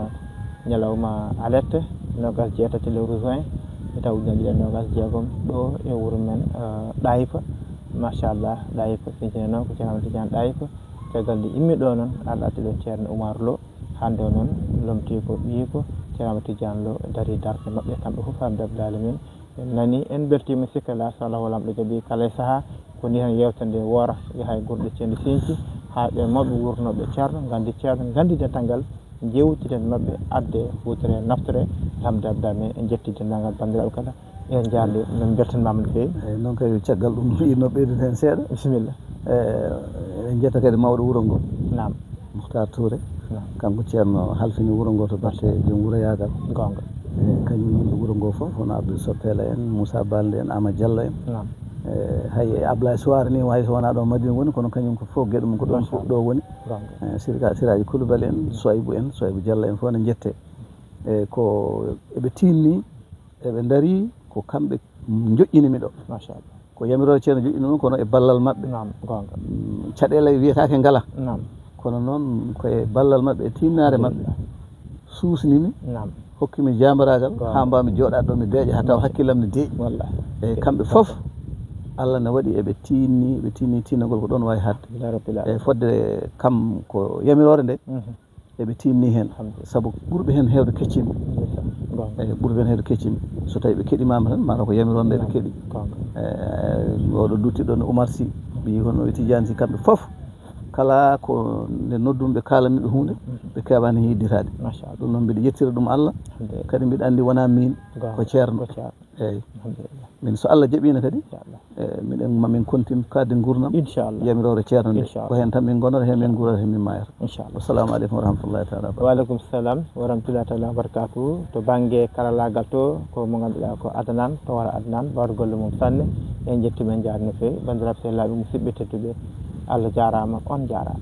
ñalawma alerte nogas jeetati lewru juin e taw ujunaje ɗiɗi nogas jeegom ɗo e wuuro men ɗayipa machallah ɗayipa sincine noon ko ceerno Tidiane ɗayipa caggal nde immi ɗo noon arɗa ɗon ceerno Oumar Lo hande o noon lomti ko ɓiyiko ceerno Tidiane Lo daari darde mabɓe kamɓe foof hamdulillah alamin en nani en beltima sikkala so Allah walam ɗo jaaɓi kala e saaha ko ni tan yewtere nde woora yaha e gurɗe ceerno Sinthi ha ɓe mawɓe wurnoɓe ceerno gandi ceerno gandi dental jewtiden mabɓe adde hutere naftore alhamdulillah mais en jetti dendagal bandiraɓe kala en jarde min beltanimama no fewi eyyi noon kay caggal ɗum yinno ɓeyden hen seeɗa bisimilla en jetta kadi mawɗo wuuro ngo nam Mouhtar Touré kanko ceerno halfini wuuro ngo to batte joom wuuro yagal gonga eyyi kañum yimɓe wuuro ngo foof hono Abdou Soppela en Moussa Balde en Ama Diallo en nam hay Ablaye Souare ni hayso wona ɗo Madina woni kono kañum ko fof gueɗe mum ko ɗon fof ɗo woni Siraji Coulibaly en Soaybou Diallo en fof ne jette eyyi ko eɓe tinni eɓe daari ko kamɓe joƴƴinimi ɗo machallah ko yamirore ceerno joƴƴini ɗum kono e ballal mabɓe nam gonga caɗele wiyetake ngala nam kono noon koye ballal mabɓe e tinnare mabɓe susnimi nam hokkimi jambaragal ha mbawmi joɗade ɗo mi deeƴa ha taw hakkillam ne deeƴi wallahi eyyi kamɓe foof Allah ne waɗi eɓe tinni tinnagol ko ɗon wawi hadde eyyi fodde kam ko yamirore nde eɓe tinni hen saabu ɓurɓe hen hewde keccimi eyyi ɓurɓe hen hewde keccimi so tawi ɓe keeɗimama tan mataw ko yamiron nde ɓe keeɗi oɗo duttiɗo no Oumar Sy ɓi hono Tidiane Sy kamɓe foof kala ko nde noddumɓe kalanniɓe hunde ɓe kewani yidditade ɗum noon mbiɗa yettira ɗum Allah kadi mbiɗa andi wona min ko ceerno eyyi min so Allah jaaɓino kadi miɗen mamin continue kadde gurdam inchallah yamirore ceerno nde ko hen tan min gonata hen min guurata hen min mayata inchallah assalamu aleykum wa rahmatullahi taala wa aleykum salam wa rahmatullahi taala wa barakatuhu to banggue karalagal to ko mo ganduɗa ko Adnan to wara Adnan wawde golle mum sanne en jettimo en jarno no fewi bandiraɓe sehlaɓe musidɓe tedduɓe Allah jarama on jarama